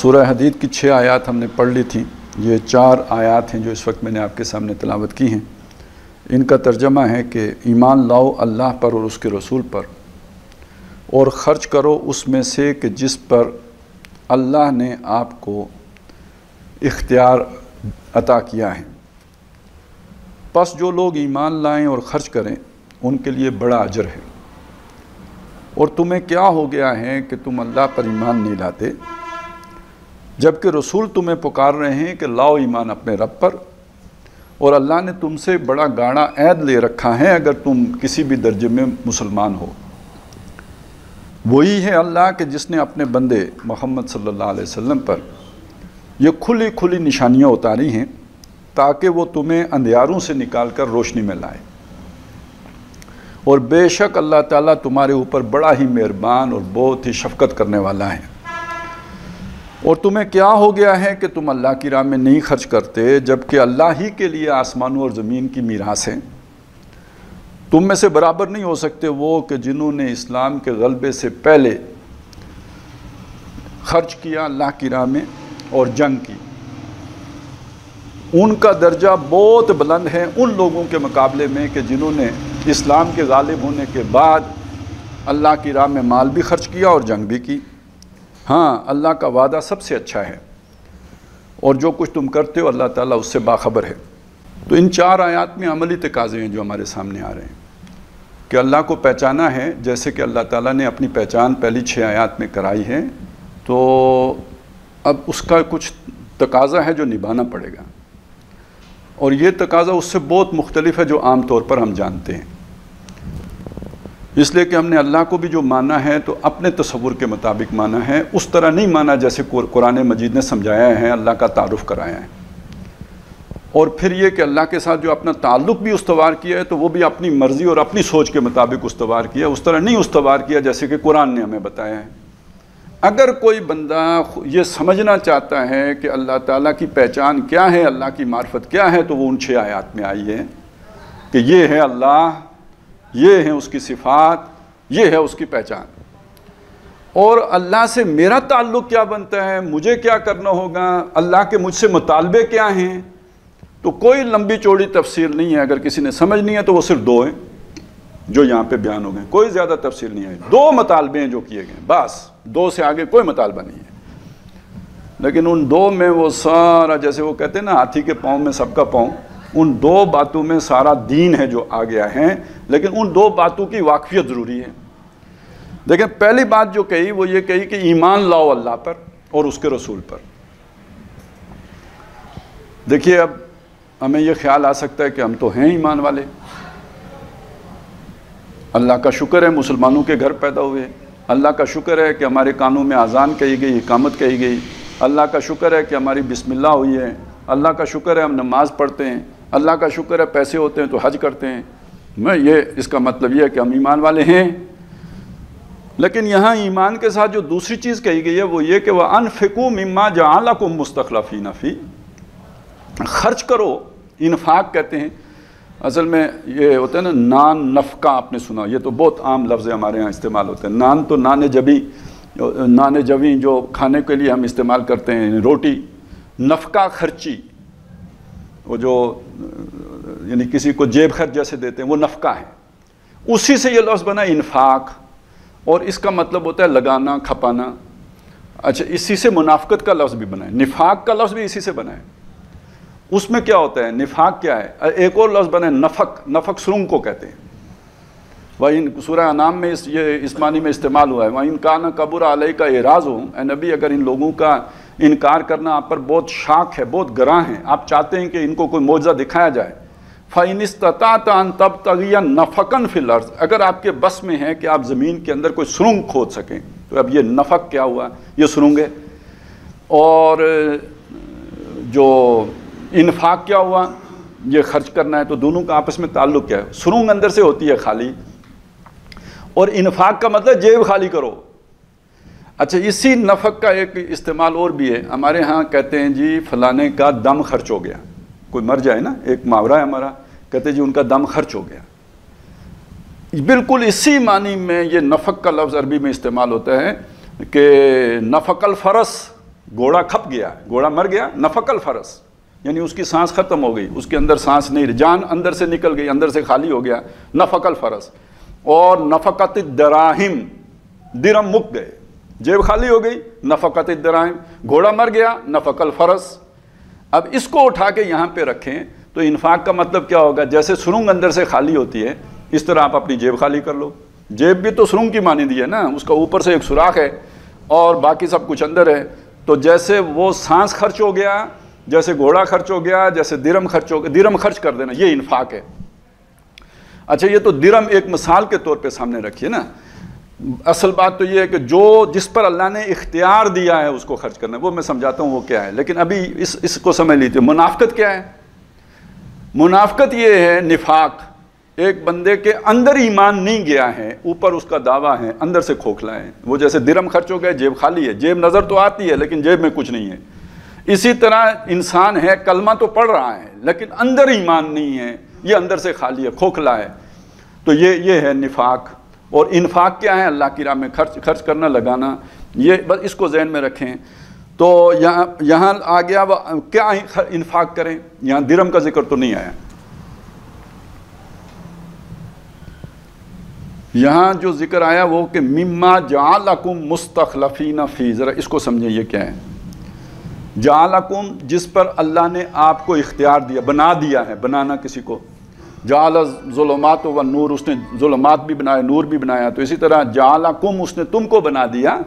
سورہ حدید کی 6 آیات ہم نے پڑھ لی تھیں. یہ 4 آیات ہیں جو اس وقت میں نے آپ کے سامنے تلاوت کی ہیں. ان کا ترجمہ ہے کہ ایمان لاؤ اللہ پر اور اس کے رسول پر، اور خرچ کرو اس میں سے کہ جس پر اللہ نے آپ کو اختیار عطا کیا ہے. پس جو لوگ ایمان لائیں اور خرچ کریں ان کے لیے بڑا اجر ہے. اور تمہیں کیا ہو گیا ہے کہ تم اللہ پر ایمان نہیں لاتے، جبکہ رسول تمہیں پکار رہے ہیں کہ لاؤ ایمان اپنے رب پر، اور اللہ نے تم سے بڑا گاڑا عہد لے رکھا ہے اگر تم کسی بھی درجے میں مسلمان ہو. وہی ہے اللہ کہ جس نے اپنے بندے محمد صلی اللہ علیہ وسلم پر یہ کھلی کھلی نشانیاں اتاری ہیں تاکہ وہ تمہیں اندھیاروں سے نکال کر روشنی میں لائے. اور بے شک اللہ تعالیٰ تمہارے اوپر بڑا ہی مہربان اور بہت ہی شفقت کرنے والا ہے. اور تمہیں کیا ہو گیا ہے کہ تم اللہ کی راہ میں نہیں خرچ کرتے، جبکہ اللہ ہی کے لیے آسمانوں اور زمین کی میراث ہے. تم میں سے برابر نہیں ہو سکتے وہ کہ جنہوں نے اسلام کے غلبے سے پہلے خرچ کیا اللہ کی راہ میں اور جنگ کی. ان کا درجہ بہت بلند ہے ان لوگوں کے مقابلے میں کہ جنہوں نے اسلام کے غالب ہونے کے بعد اللہ کی راہ میں مال بھی خرچ کیا اور جنگ بھی کی. ہاں، اللہ کا وعدہ سب سے اچھا ہے، اور جو کچھ تم کرتے ہو اللہ تعالیٰ اس سے باخبر ہے. تو ان 4 آیات میں عملی تقاضے ہیں جو ہمارے سامنے آ رہے ہیں کہ اللہ کو پہچانا ہے جیسے کہ اللہ تعالیٰ نے اپنی پہچان پہلی 6 آیات میں کرائی ہے. تو اب اس کا کچھ تقاضا ہے جو نبھانا پڑے گا، اور یہ تقاضا اس سے بہت مختلف ہے جو عام طور پر ہم جانتے ہیں. اس لیے کہ ہم نے اللہ کو بھی جو مانا ہے تو اپنے تصور کے مطابق مانا ہے، اس طرح نہیں مانا جیسے قرآن مجید نے سمجھایا ہے، اللہ کا تعارف کرایا ہے. اور پھر یہ کہ اللہ کے ساتھ جو اپنا تعلق بھی استوار کیا ہے تو وہ بھی اپنی مرضی اور اپنی سوچ کے مطابق استوار کیا، اس طرح نہیں استوار کیا جیسے کہ قرآن نے ہمیں بتایا ہے. اگر کوئی بندہ یہ سمجھنا چاہتا ہے کہ اللہ تعالیٰ کی پہچان کیا ہے، اللہ کی معرفت کیا ہے، تو وہ ان 6 آیات میں آئی ہے کہ یہ ہے اللہ، یہ ہیں اس کی صفات، یہ ہے اس کی پہچان. اور اللہ سے میرا تعلق کیا بنتا ہے، مجھے کیا کرنا ہوگا، اللہ کے مجھ سے مطالبے کیا ہیں، تو کوئی لمبی چوڑی تفصیل نہیں ہے. اگر کسی نے سمجھنی ہے تو وہ صرف 2 ہیں جو یہاں پہ بیان ہو گئے، کوئی زیادہ تفصیل نہیں ہے. 2 مطالبے ہیں جو کیے گئے، بس 2 سے آگے کوئی مطالبہ نہیں ہے. لیکن ان 2 میں وہ سارا، جیسے وہ کہتے ہیں نا ہاتھی کے پاؤں میں سب کا پاؤں، ان 2 باتوں میں سارا دین ہے جو آ گیا ہے. لیکن ان 2 باتوں کی واقفیت ضروری ہے. دیکھیں، پہلی بات جو کہی وہ یہ کہی کہ ایمان لاؤ اللہ پر اور اس کے رسول پر. دیکھیے، اب ہمیں یہ خیال آ سکتا ہے کہ ہم تو ہیں ایمان والے، اللہ کا شکر ہے مسلمانوں کے گھر پیدا ہوئے، اللہ کا شکر ہے کہ ہمارے کانوں میں اذان کہی گئی، اقامت کہی گئی، اللہ کا شکر ہے کہ ہماری بسم اللہ ہوئی ہے، اللہ کا شکر ہے ہم نماز پڑھتے ہیں، اللہ کا شکر ہے پیسے ہوتے ہیں تو حج کرتے ہیں. اس کا مطلب یہ ہے کہ ہم ایمان والے ہیں. لیکن یہاں ایمان کے ساتھ جو دوسری چیز کہی گئی ہے وہ یہ کہ وَأَنفِقُوا مِمَّا جَعَلَكُم مُسْتَخْلَفِينَ فِيهِ، خرچ کرو. انفاق کہتے ہیں، اصل میں یہ ہوتا ہے نا نان نفقہ، آپ نے سنا، یہ تو بہت عام لفظ ہے ہمارے ہاں استعمال ہوتے ہیں. نان تو نان جوی جو کھانے کے لیے ہم استعمال کرتے ہیں، روٹی. نفقہ خرچی، وہ جو یعنی کسی کو جیب خرچ جیسے دیتے ہیں وہ نفقہ ہے. اسی سے یہ لفظ بنا انفاق، اور اس کا مطلب ہوتا ہے لگانا، کھپانا. اچھا، اسی سے منافقت کا لفظ بھی بنا ہے، نفاق کا لفظ بھی اسی سے بنا ہے. اس میں کیا ہوتا ہے، نفاق کیا ہے؟ ایک اور لفظ بنا ہے نفق. نفق سرنگ کو کہتے ہیں. وَإِن سورہ انعام میں یہ اس معنی میں استعمال ہوا ہے. وَإِن كَانَ كَبُرَ عَلَيْكَ إِعْرَاضُهُمْ، اے نبی اگر ان لوگوں کا انکار کرنا آپ پر بہت شاق ہے، بہت گراں ہے، آپ چاہتے ہیں کہ ان کو کوئی معجزہ دکھایا جائے، فَإِنِ اسْتَطَعْتَ أَن تَبْتَغِيَ نَفَقًا فِي الْأَرْضِ، اگر آپ کے بس میں ہے کہ آپ زمین کے اندر کوئی سرنگ کھود سکیں. تو اب یہ نفق کیا ہوا، یہ سرنگ ہے. اور جو انفاق کیا ہوا، یہ خرچ کرنا ہے. تو دونوں کا آپس میں تعلق کیا ہے؟ سرنگ اندر سے ہوتی ہے خالی، اور انفاق کا مطلب جیب خالی کرو. اچھا، اسی نفق کا ایک استعمال اور بھی ہے. ہمارے ہاں کہتے ہیں جی فلانے کا دم خرچ ہو گیا، کوئی مر جائے نا، ایک محاورہ ہے ہمارا، کہتے ہیں جی ان کا دم خرچ ہو گیا. بالکل اسی معنی میں یہ نفق کا لفظ عربی میں استعمال ہوتا ہے کہ نفق الفرس گھوڑا کھپ گیا، گھوڑا مر گیا، نفق الفرس یعنی اس کی سانس ختم ہو گئی، اس کے اندر سانس نہیں رہی، جان اندر سے نکل گئی، اندر سے خالی ہو گیا، نفق الفرس۔ اور نفقت الدراہم، درہم مک گئے، جیب خالی ہو گئی، نفقت الدراہم، گھوڑا مر گیا، نفق الفرس۔ اب اس کو اٹھا کے یہاں پہ رکھیں تو انفاق کا مطلب کیا ہوگا؟ جیسے سرنگ اندر سے خالی ہوتی ہے اس طرح آپ اپنی جیب خالی کر لو۔ جیب بھی تو سرنگ کی مانندی ہے نا، اس کا اوپر سے ایک سوراخ ہے اور باقی سب کچھ اندر ہے۔ تو جیسے وہ سانس خرچ ہو گیا، جیسے گھوڑا خرچ ہو گیا، جیسے درہم خرچ ہو گیا، درہم خرچ کر دینا، یہ انفاق ہے۔ اچھا یہ تو درہم ایک مثال کے طور پہ سامنے رکھیے نا، اصل بات تو یہ ہے کہ جس پر اللہ نے اختیار دیا ہے اس کو خرچ کرنا ہے، وہ میں سمجھاتا ہوں وہ کیا ہے، لیکن ابھی اس کو سمجھ لیجیے۔ منافقت کیا ہے؟ منافقت یہ ہے نفاق، ایک بندے کے اندر ایمان نہیں گیا ہے، اوپر اس کا دعویٰ ہے، اندر سے کھوکھلا ہے۔ وہ جیسے درہم خرچ ہو گئے، جیب خالی ہے، جیب نظر تو آتی ہے لیکن جیب میں کچھ نہیں ہے۔ اسی طرح انسان ہے، کلمہ تو پڑھ رہا ہے لیکن اندر ایمان نہیں ہے، یہ اندر سے خالی ہے، کھوکھلا ہے۔ تو یہ ہے نفاق۔ اور انفاق کیا ہے؟ اللہ کی راہ میں خرچ کرنا، لگانا، یہ بس اس کو ذہن میں رکھیں۔ تو یہاں آ گیا کیا انفاق کریں، یہاں درہم کا ذکر تو نہیں آیا۔ یہاں جو ذکر آیا وہ کہ مما جعلکم مستخلفین فی، ذرا اس کو سمجھیں یہ کیا ہے۔ جعلکم، جس پر اللہ نے آپ کو اختیار دیا، بنا دیا ہے، بنانا کسی کو، جعل ظلمات و نور، اس نے ظلمات بھی بنایا، نور بھی بنایا، تو اسی طرح جعلکم، اس نے تم کو بنا دیا،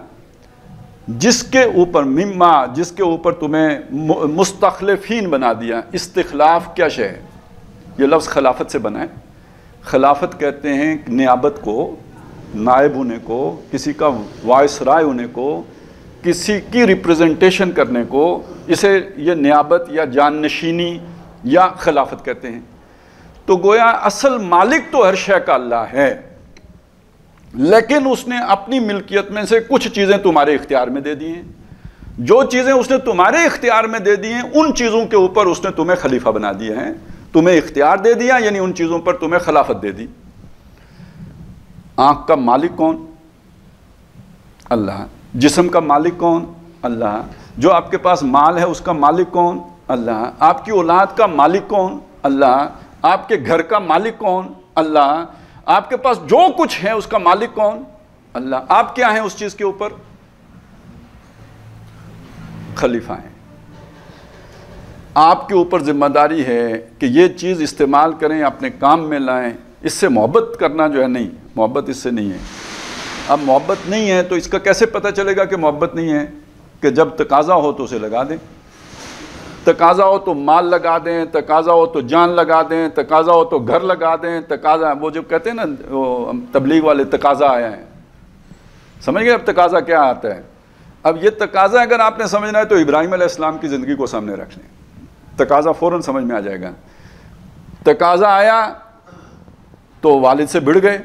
جس کے اوپر مما، جس کے اوپر تمہیں مستخلفین بنا دیا۔ استخلاف کیا شے ہے؟ یہ لفظ خلافت سے بنا ہے۔ خلافت کہتے ہیں نیابت کو، نائب ہونے کو، کسی کا وائس رائے ہونے کو، کسی کی ریپریزنٹیشن کرنے کو، اسے یہ نیابت یا جانشینی یا خلافت کہتے ہیں۔ تو گویا اصل مالک تو ہر شے کا اللہ ہے، لیکن اس نے اپنی ملکیت میں سے کچھ چیزیں تمہارے اختیار میں دے دی ہیں۔ جو چیزیں اس نے تمہارے اختیار میں دے دی ہیں ان چیزوں کے اوپر اس نے تمہیں خلیفہ بنا دیا ہے، تمہیں اختیار دے دیا، یعنی ان چیزوں پر تمہیں خلافت دے دی۔ آنکھ کا مالک کون؟ اللہ۔ جسم کا مالک کون؟ اللہ۔ جو آپ کے پاس مال ہے اس کا مالک کون؟ اللہ۔ آپ کی اولاد کا مالک کون؟ اللہ۔ آپ کے گھر کا مالک کون؟ اللہ۔ آپ کے پاس جو کچھ ہے اس کا مالک کون؟ اللہ۔ آپ کیا ہیں اس چیز کے اوپر؟ خلیفہ ہیں۔ آپ کے اوپر ذمہ داری ہے کہ یہ چیز استعمال کریں، اپنے کام میں لائیں، اس سے محبت کرنا جو ہے نہیں، محبت اس سے نہیں ہے۔ اب محبت نہیں ہے تو اس کا کیسے پتہ چلے گا کہ محبت نہیں ہے؟ کہ جب تقاضا ہو تو اسے لگا دیں، تقاضا ہو تو مال لگا دیں، تقاضا ہو تو جان لگا دیں، تقاضا ہو تو گھر لگا دیں، تقاضا، وہ جو کہتے ہیں نا تبلیغ والے، تقاضا آیا ہے، سمجھ گئے اب تقاضا کیا آتا ہے؟ اب یہ تقاضا اگر آپ نے سمجھنا ہے تو ابراہیم علیہ السلام کی زندگی کو سامنے رکھ لیں، تقاضا فوراً سمجھ میں آ جائے گا۔ تقاضا آیا تو والد سے بھڑ گئے،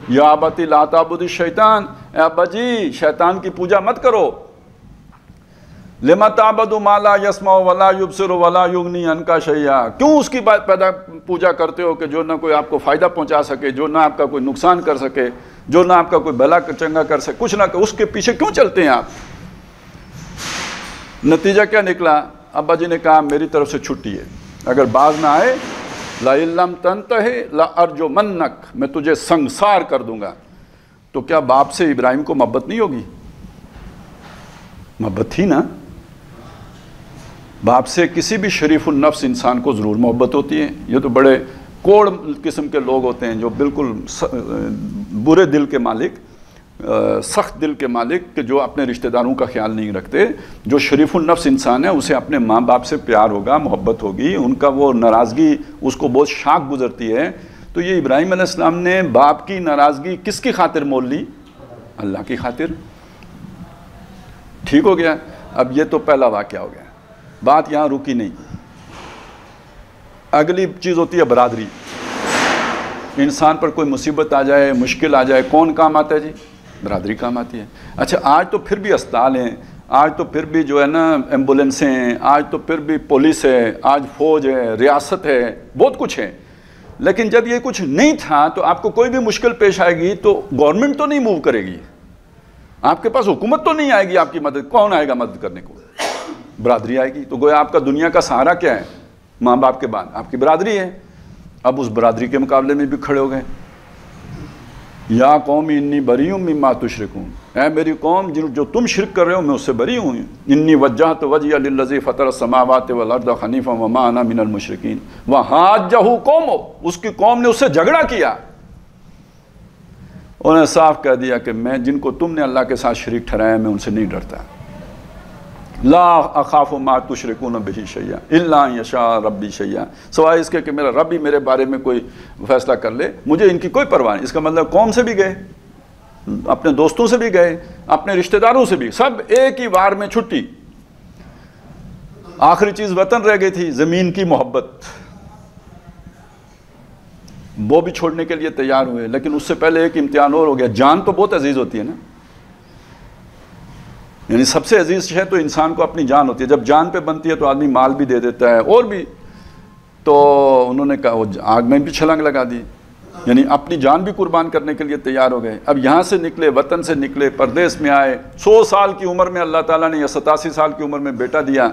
یا ابت لا تعبد الشیطان، اے ابا جی شیطان کی پوجا مت کرو، لما تعبد ما لا يسمع ولا يبصر ولا يغني عنك شيئا، کیوں اس کی پوجا کرتے ہو کہ جو نہ کوئی آپ کو فائدہ پہنچا سکے، جو نہ آپ کا کوئی نقصان کر سکے، جو نہ آپ کا کوئی بھلا چنگا کر سکے، کچھ نہ اس کے پیچھے کیوں چلتے ہیں آپ؟ نتیجہ کیا نکلا؟ ابا جی نے کہا میری طرف سے چھٹی ہے، اگر باز نہ آئے لَإِن لَمْ تَنْتَهِ لَأَرْجُمَنَّكَ، میں تجھے سنگسار کر دوں گا۔ تو کیا باپ سے ابراہیم کو محبت نہیں ہوگی؟ محبت تھی نا، باپ سے کسی بھی شریف النفس انسان کو ضرور محبت ہوتی ہے۔ یہ تو بڑے کوڑ قسم کے لوگ ہوتے ہیں جو بالکل برے دل کے مالک، سخت دل کے مالک، کہ جو اپنے رشتہ داروں کا خیال نہیں رکھتے۔ جو شریف النفس انسان ہے اسے اپنے ماں باپ سے پیار ہوگا، محبت ہوگی، ان کا وہ ناراضگی اس کو بہت شاک گزرتی ہے۔ تو یہ ابراہیم علیہ السلام نے باپ کی ناراضگی کس کی خاطر مول لی؟ اللہ کی خاطر۔ ٹھیک ہو گیا؟ اب یہ تو پہلا واقعہ ہو گیا، بات یہاں رکی نہیں۔ اگلی چیز ہوتی ہے برادری۔ انسان پر کوئی مصیبت آ جائے، مشکل آ جائے، کون کام آتا ہے جی؟ برادری کام آتی ہے۔ اچھا آج تو پھر بھی اسپتال ہیں، آج تو پھر بھی جو ہے نا ایمبولینسیں ہیں، آج تو پھر بھی پولیس ہے، آج فوج ہے، ریاست ہے، بہت کچھ ہے۔ لیکن جب یہ کچھ نہیں تھا تو آپ کو کوئی بھی مشکل پیش آئے گی تو گورنمنٹ تو نہیں موو کرے گی، آپ کے پاس حکومت تو نہیں آئے گی آپ کی مدد، کون آئے گا مدد کرنے کو؟ برادری آئے گی۔ تو گویا آپ کا دنیا کا سہارا کیا ہے؟ ماں باپ کے بعد آپ کی برادری ہے۔ اب اس برادری کے مقابلے میں بھی کھڑے ہو گئے، یا قوم انی بری مما تشرکون، اے میری قوم جو تم شرک کر رہے ہو میں اس سے بری ہوں۔ انی وجہت وجہی للذی فطر السماوات والارض حنیفا وما انا من المشرکین وحاجہ قومہ، اس کی قوم نے اس سے جھگڑا کیا، انہوں نے صاف کہہ دیا کہ میں جن کو تم نے اللہ کے ساتھ شریک ٹھہرایا میں ان سے نہیں ڈرتا۔ لا اخاف ما تشرکون بہ شیئا الا ان یشاء ربی شیئا، سوائے اس کے کہ میرا رب ہی میرے بارے میں کوئی فیصلہ کر لے، مجھے ان کی کوئی پرواہ نہیں۔ اس کا مطلب قوم سے بھی گئے، اپنے دوستوں سے بھی گئے، اپنے رشتہ داروں سے بھی، سب ایک ہی وار میں چھٹی۔ آخری چیز وطن رہ گئی تھی، زمین کی محبت، وہ بھی چھوڑنے کے لیے تیار ہوئے۔ لیکن اس سے پہلے ایک امتحان اور ہو گیا، جان تو بہت عزیز ہوتی ہے نا، یعنی سب سے عزیز شے تو انسان کو اپنی جان ہوتی ہے، جب جان پہ بنتی ہے تو آدمی مال بھی دے دیتا ہے اور بھی، تو انہوں نے کہا وہ آگ میں بھی چھلانگ لگا دی، یعنی اپنی جان بھی قربان کرنے کے لیے تیار ہو گئے۔ اب یہاں سے نکلے، وطن سے نکلے، پردیس میں آئے، 100 سال کی عمر میں اللہ تعالیٰ نے یا 87 سال کی عمر میں بیٹا دیا،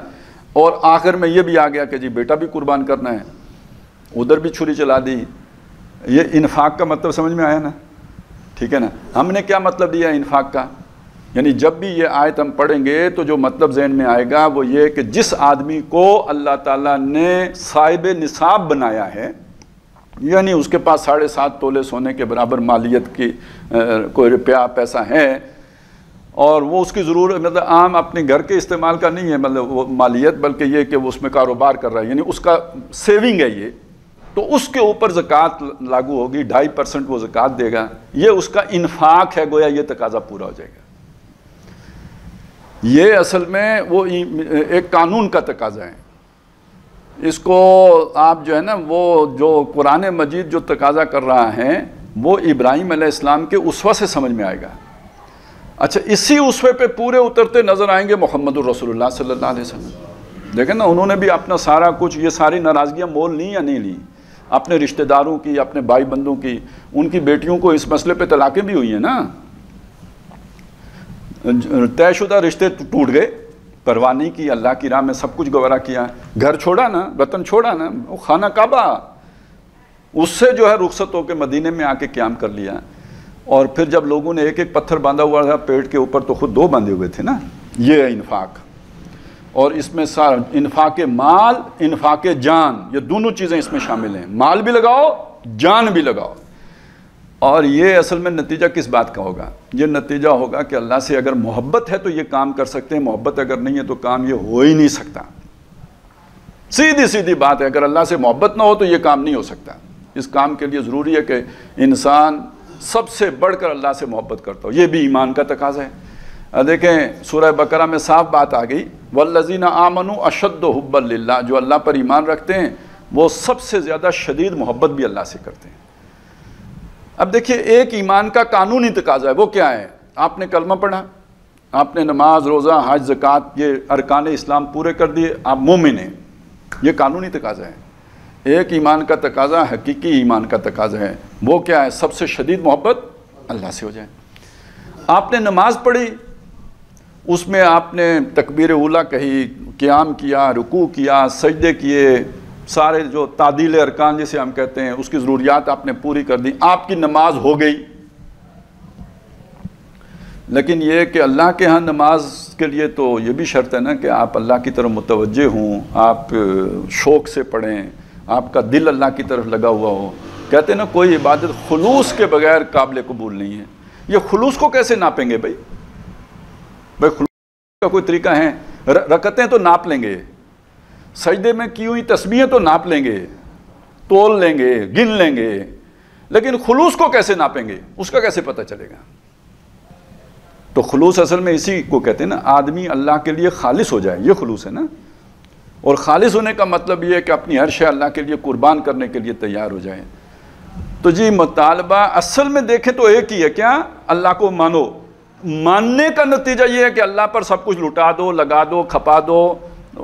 اور آخر میں یہ بھی آ گیا کہ جی بیٹا بھی قربان کرنا ہے، ادھر بھی چھری چلا دی۔ یہ انفاق کا مطلب سمجھ میں آیا نا؟ ٹھیک ہے نا؟ ہم نے کیا مطلب دیا انفاق کا؟ یعنی جب بھی یہ آیت ہم پڑھیں گے تو جو مطلب ذہن میں آئے گا وہ یہ کہ جس آدمی کو اللہ تعالیٰ نے صاحب نصاب بنایا ہے، یعنی اس کے پاس 7.5 تولے سونے کے برابر مالیت کی کوئی روپیہ پیسہ ہے، اور وہ اس کی ضرورت مطلب عام اپنے گھر کے استعمال کا نہیں ہے مطلب وہ مالیت، بلکہ یہ کہ وہ اس میں کاروبار کر رہا ہے، یعنی اس کا سیونگ ہے یہ، تو اس کے اوپر زکوٰۃ لاگو ہوگی، 2.5% وہ زکوٰۃ دے گا، یہ اس کا انفاق ہے، گویا یہ تقاضا پورا ہو جائے گا۔ یہ اصل میں وہ ایک قانون کا تقاضا ہے، اس کو آپ جو ہے نا وہ جو قرآن مجید جو تقاضا کر رہا ہے وہ ابراہیم علیہ السلام کے اسوہ سے سمجھ میں آئے گا۔ اچھا، اسی اسوے پہ پورے اترتے نظر آئیں گے محمد الرسول اللہ صلی اللہ علیہ وسلم۔ دیکھیں نا، انہوں نے بھی اپنا سارا کچھ، یہ ساری ناراضگیاں مول لی یا نہیں لی، اپنے رشتہ داروں کی، اپنے بھائی بندوں کی، ان کی بیٹیوں کو اس مسئلے پہ طلاقیں بھی ہوئی ہیں نا، طے شدہ رشتے ٹوٹ گئے، پرواہ نہیں کی، اللہ کی راہ میں سب کچھ گوارا کیا، گھر چھوڑا نا، وطن چھوڑا نا، وہ خانہ کعبہ، اس سے جو ہے رخصت ہو کے مدینے میں آ کے قیام کر لیا، اور پھر جب لوگوں نے ایک ایک پتھر باندھا ہوا تھا پیٹ کے اوپر تو خود 2 باندھے ہوئے تھے نا، یہ ہے انفاق۔ اور اس میں سارا انفاق مال، انفاق جان، یہ دونوں چیزیں اس میں شامل ہیں، مال بھی لگاؤ، جان بھی لگاؤ۔ اور یہ اصل میں نتیجہ کس بات کا ہوگا؟ یہ نتیجہ ہوگا کہ اللہ سے اگر محبت ہے تو یہ کام کر سکتے ہیں، محبت اگر نہیں ہے تو کام یہ ہو ہی نہیں سکتا۔ سیدھی سیدھی بات ہے، اگر اللہ سے محبت نہ ہو تو یہ کام نہیں ہو سکتا۔ اس کام کے لیے ضروری ہے کہ انسان سب سے بڑھ کر اللہ سے محبت کرتا ہو، یہ بھی ایمان کا تقاضا ہے۔ دیکھیں سورہ بقرہ میں صاف بات آ گئی، والذین آمنوا اشد حبا للہ، جو اللہ پر ایمان رکھتے ہیں وہ سب سے زیادہ شدید محبت بھی اللہ سے کرتے ہیں۔ اب دیکھیے ایک ایمان کا قانونی تقاضا ہے، وہ کیا ہے؟ آپ نے کلمہ پڑھا، آپ نے نماز، روزہ، حج، زکوٰۃ، یہ ارکان اسلام پورے کر دیے، آپ مومن ہیں، یہ قانونی تقاضا ہے۔ ایک ایمان کا تقاضا حقیقی ایمان کا تقاضا ہے، وہ کیا ہے؟ سب سے شدید محبت اللہ سے ہو جائے۔ آپ نے نماز پڑھی، اس میں آپ نے تکبیر اولیٰ کہی، قیام کیا، رکوع کیا، سجدے کیے، سارے جو تعدیل ارکان جسے ہم کہتے ہیں اس کی ضروریات آپ نے پوری کر دی، آپ کی نماز ہو گئی۔ لیکن یہ کہ اللہ کے ہاں نماز کے لیے تو یہ بھی شرط ہے نا کہ آپ اللہ کی طرف متوجہ ہوں، آپ شوق سے پڑھیں، آپ کا دل اللہ کی طرف لگا ہوا ہو۔ کہتے ہیں نا کوئی عبادت خلوص کے بغیر قابل قبول نہیں ہے۔ یہ خلوص کو کیسے ناپیں گے بھائی خلوص کا کوئی طریقہ ہے؟ رکعتیں تو ناپ لیں گے، سجدے میں کی ہوئی تسبیحیں تو ناپ لیں گے، تول لیں گے، گن لیں گے، لیکن خلوص کو کیسے ناپیں گے؟ اس کا کیسے پتہ چلے گا؟ تو خلوص اصل میں اسی کو کہتے ہیں نا، آدمی اللہ کے لیے خالص ہو جائے، یہ خلوص ہے نا۔ اور خالص ہونے کا مطلب یہ ہے کہ اپنی ہر شے اللہ کے لیے قربان کرنے کے لیے تیار ہو جائے۔ تو جی مطالبہ اصل میں دیکھیں تو ایک ہی ہے، کیا؟ اللہ کو مانو۔ ماننے کا نتیجہ یہ ہے کہ اللہ پر سب کچھ لٹا دو، لگا دو، کھپا دو،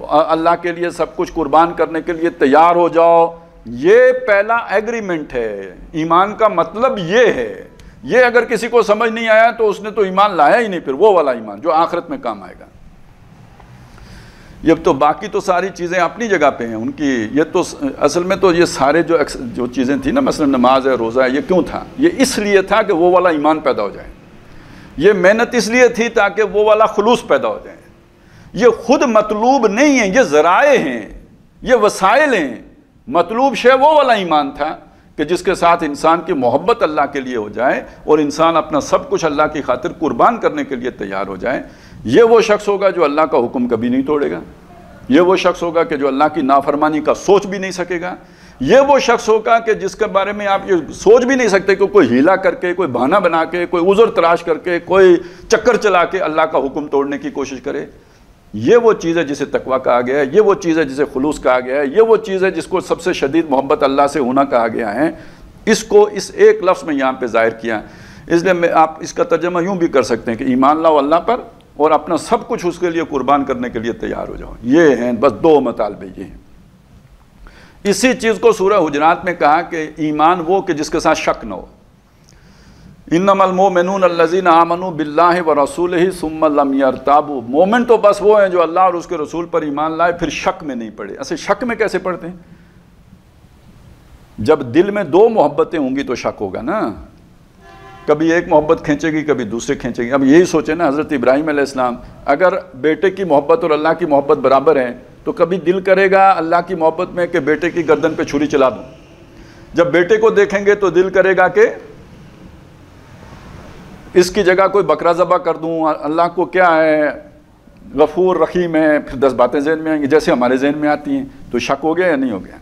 اللہ کے لیے سب کچھ قربان کرنے کے لیے تیار ہو جاؤ۔ یہ پہلا ایگریمنٹ ہے، ایمان کا مطلب یہ ہے۔ یہ اگر کسی کو سمجھ نہیں آیا تو اس نے تو ایمان لایا ہی نہیں، پھر وہ والا ایمان جو آخرت میں کام آئے گا۔ یہ تو باقی تو ساری چیزیں اپنی جگہ پہ ہیں ان کی، یہ تو اصل میں تو یہ سارے جو چیزیں تھیں نا، مثلا نماز ہے، روزہ ہے، یہ کیوں تھا؟ یہ اس لیے تھا کہ وہ والا ایمان پیدا ہو جائے، یہ محنت اس لیے تھی تاکہ وہ والا خلوص پیدا ہو جائے۔ یہ خود مطلوب نہیں ہے، یہ ذرائع ہیں، یہ وسائل ہیں۔ مطلوب شے وہ والا ایمان تھا کہ جس کے ساتھ انسان کی محبت اللہ کے لیے ہو جائے اور انسان اپنا سب کچھ اللہ کی خاطر قربان کرنے کے لیے تیار ہو جائے۔ یہ وہ شخص ہوگا جو اللہ کا حکم کبھی نہیں توڑے گا، یہ وہ شخص ہوگا کہ جو اللہ کی نافرمانی کا سوچ بھی نہیں سکے گا، یہ وہ شخص ہوگا کہ جس کے بارے میں آپ یہ سوچ بھی نہیں سکتے کہ کوئی ہیلا کر کے، کوئی بہانہ بنا کے، کوئی عذر تراش کر کے، کوئی چکر چلا کے اللہ کا حکم توڑنے کی کوشش کرے۔ یہ وہ چیز ہے جسے تقویٰ کہا گیا ہے، یہ وہ چیز ہے جسے خلوص کہا گیا ہے، یہ وہ چیز ہے جس کو سب سے شدید محبت اللہ سے ہونا کہا گیا ہے۔ اس کو اس ایک لفظ میں یہاں پہ ظاہر کیا، اس لیے آپ اس کا ترجمہ یوں بھی کر سکتے ہیں کہ ایمان لاؤ اللہ پر اور اپنا سب کچھ اس کے لیے قربان کرنے کے لیے تیار ہو جاؤ۔ یہ ہیں بس دو مطالبے، یہ ہیں۔ اسی چیز کو سورہ حجرات میں کہا کہ ایمان وہ کہ جس کے ساتھ شک نہ ہو۔ انما المؤمنون الذین آمنوا باللہ ورسولہ ثم لم یرتابوا۔ مومن تو بس وہ ہیں جو اللہ اور اس کے رسول پر ایمان لائے پھر شک میں نہیں پڑے۔ ایسے شک میں کیسے پڑتے ہیں؟ جب دل میں دو محبتیں ہوں گی تو شک ہوگا نا، کبھی ایک محبت کھینچے گی کبھی دوسرے کھینچے گی۔ اب یہی سوچیں نا، حضرت ابراہیم علیہ السلام اگر بیٹے کی محبت اور اللہ کی محبت برابر ہے تو کبھی دل کرے گا اللہ کی محبت میں کہ بیٹے کی گردن پہ چھری چلا دوں، جب بیٹے کو دیکھیں گے تو دل کرے گا کہ اس کی جگہ کوئی بکرا ذبح کر دوں، اللہ کو کیا ہے، غفور رحیم ہے، پھر 10 باتیں ذہن میں آئیں گی جیسے ہمارے ذہن میں آتی ہیں۔ تو شک ہو گیا یا نہیں ہو گیا؟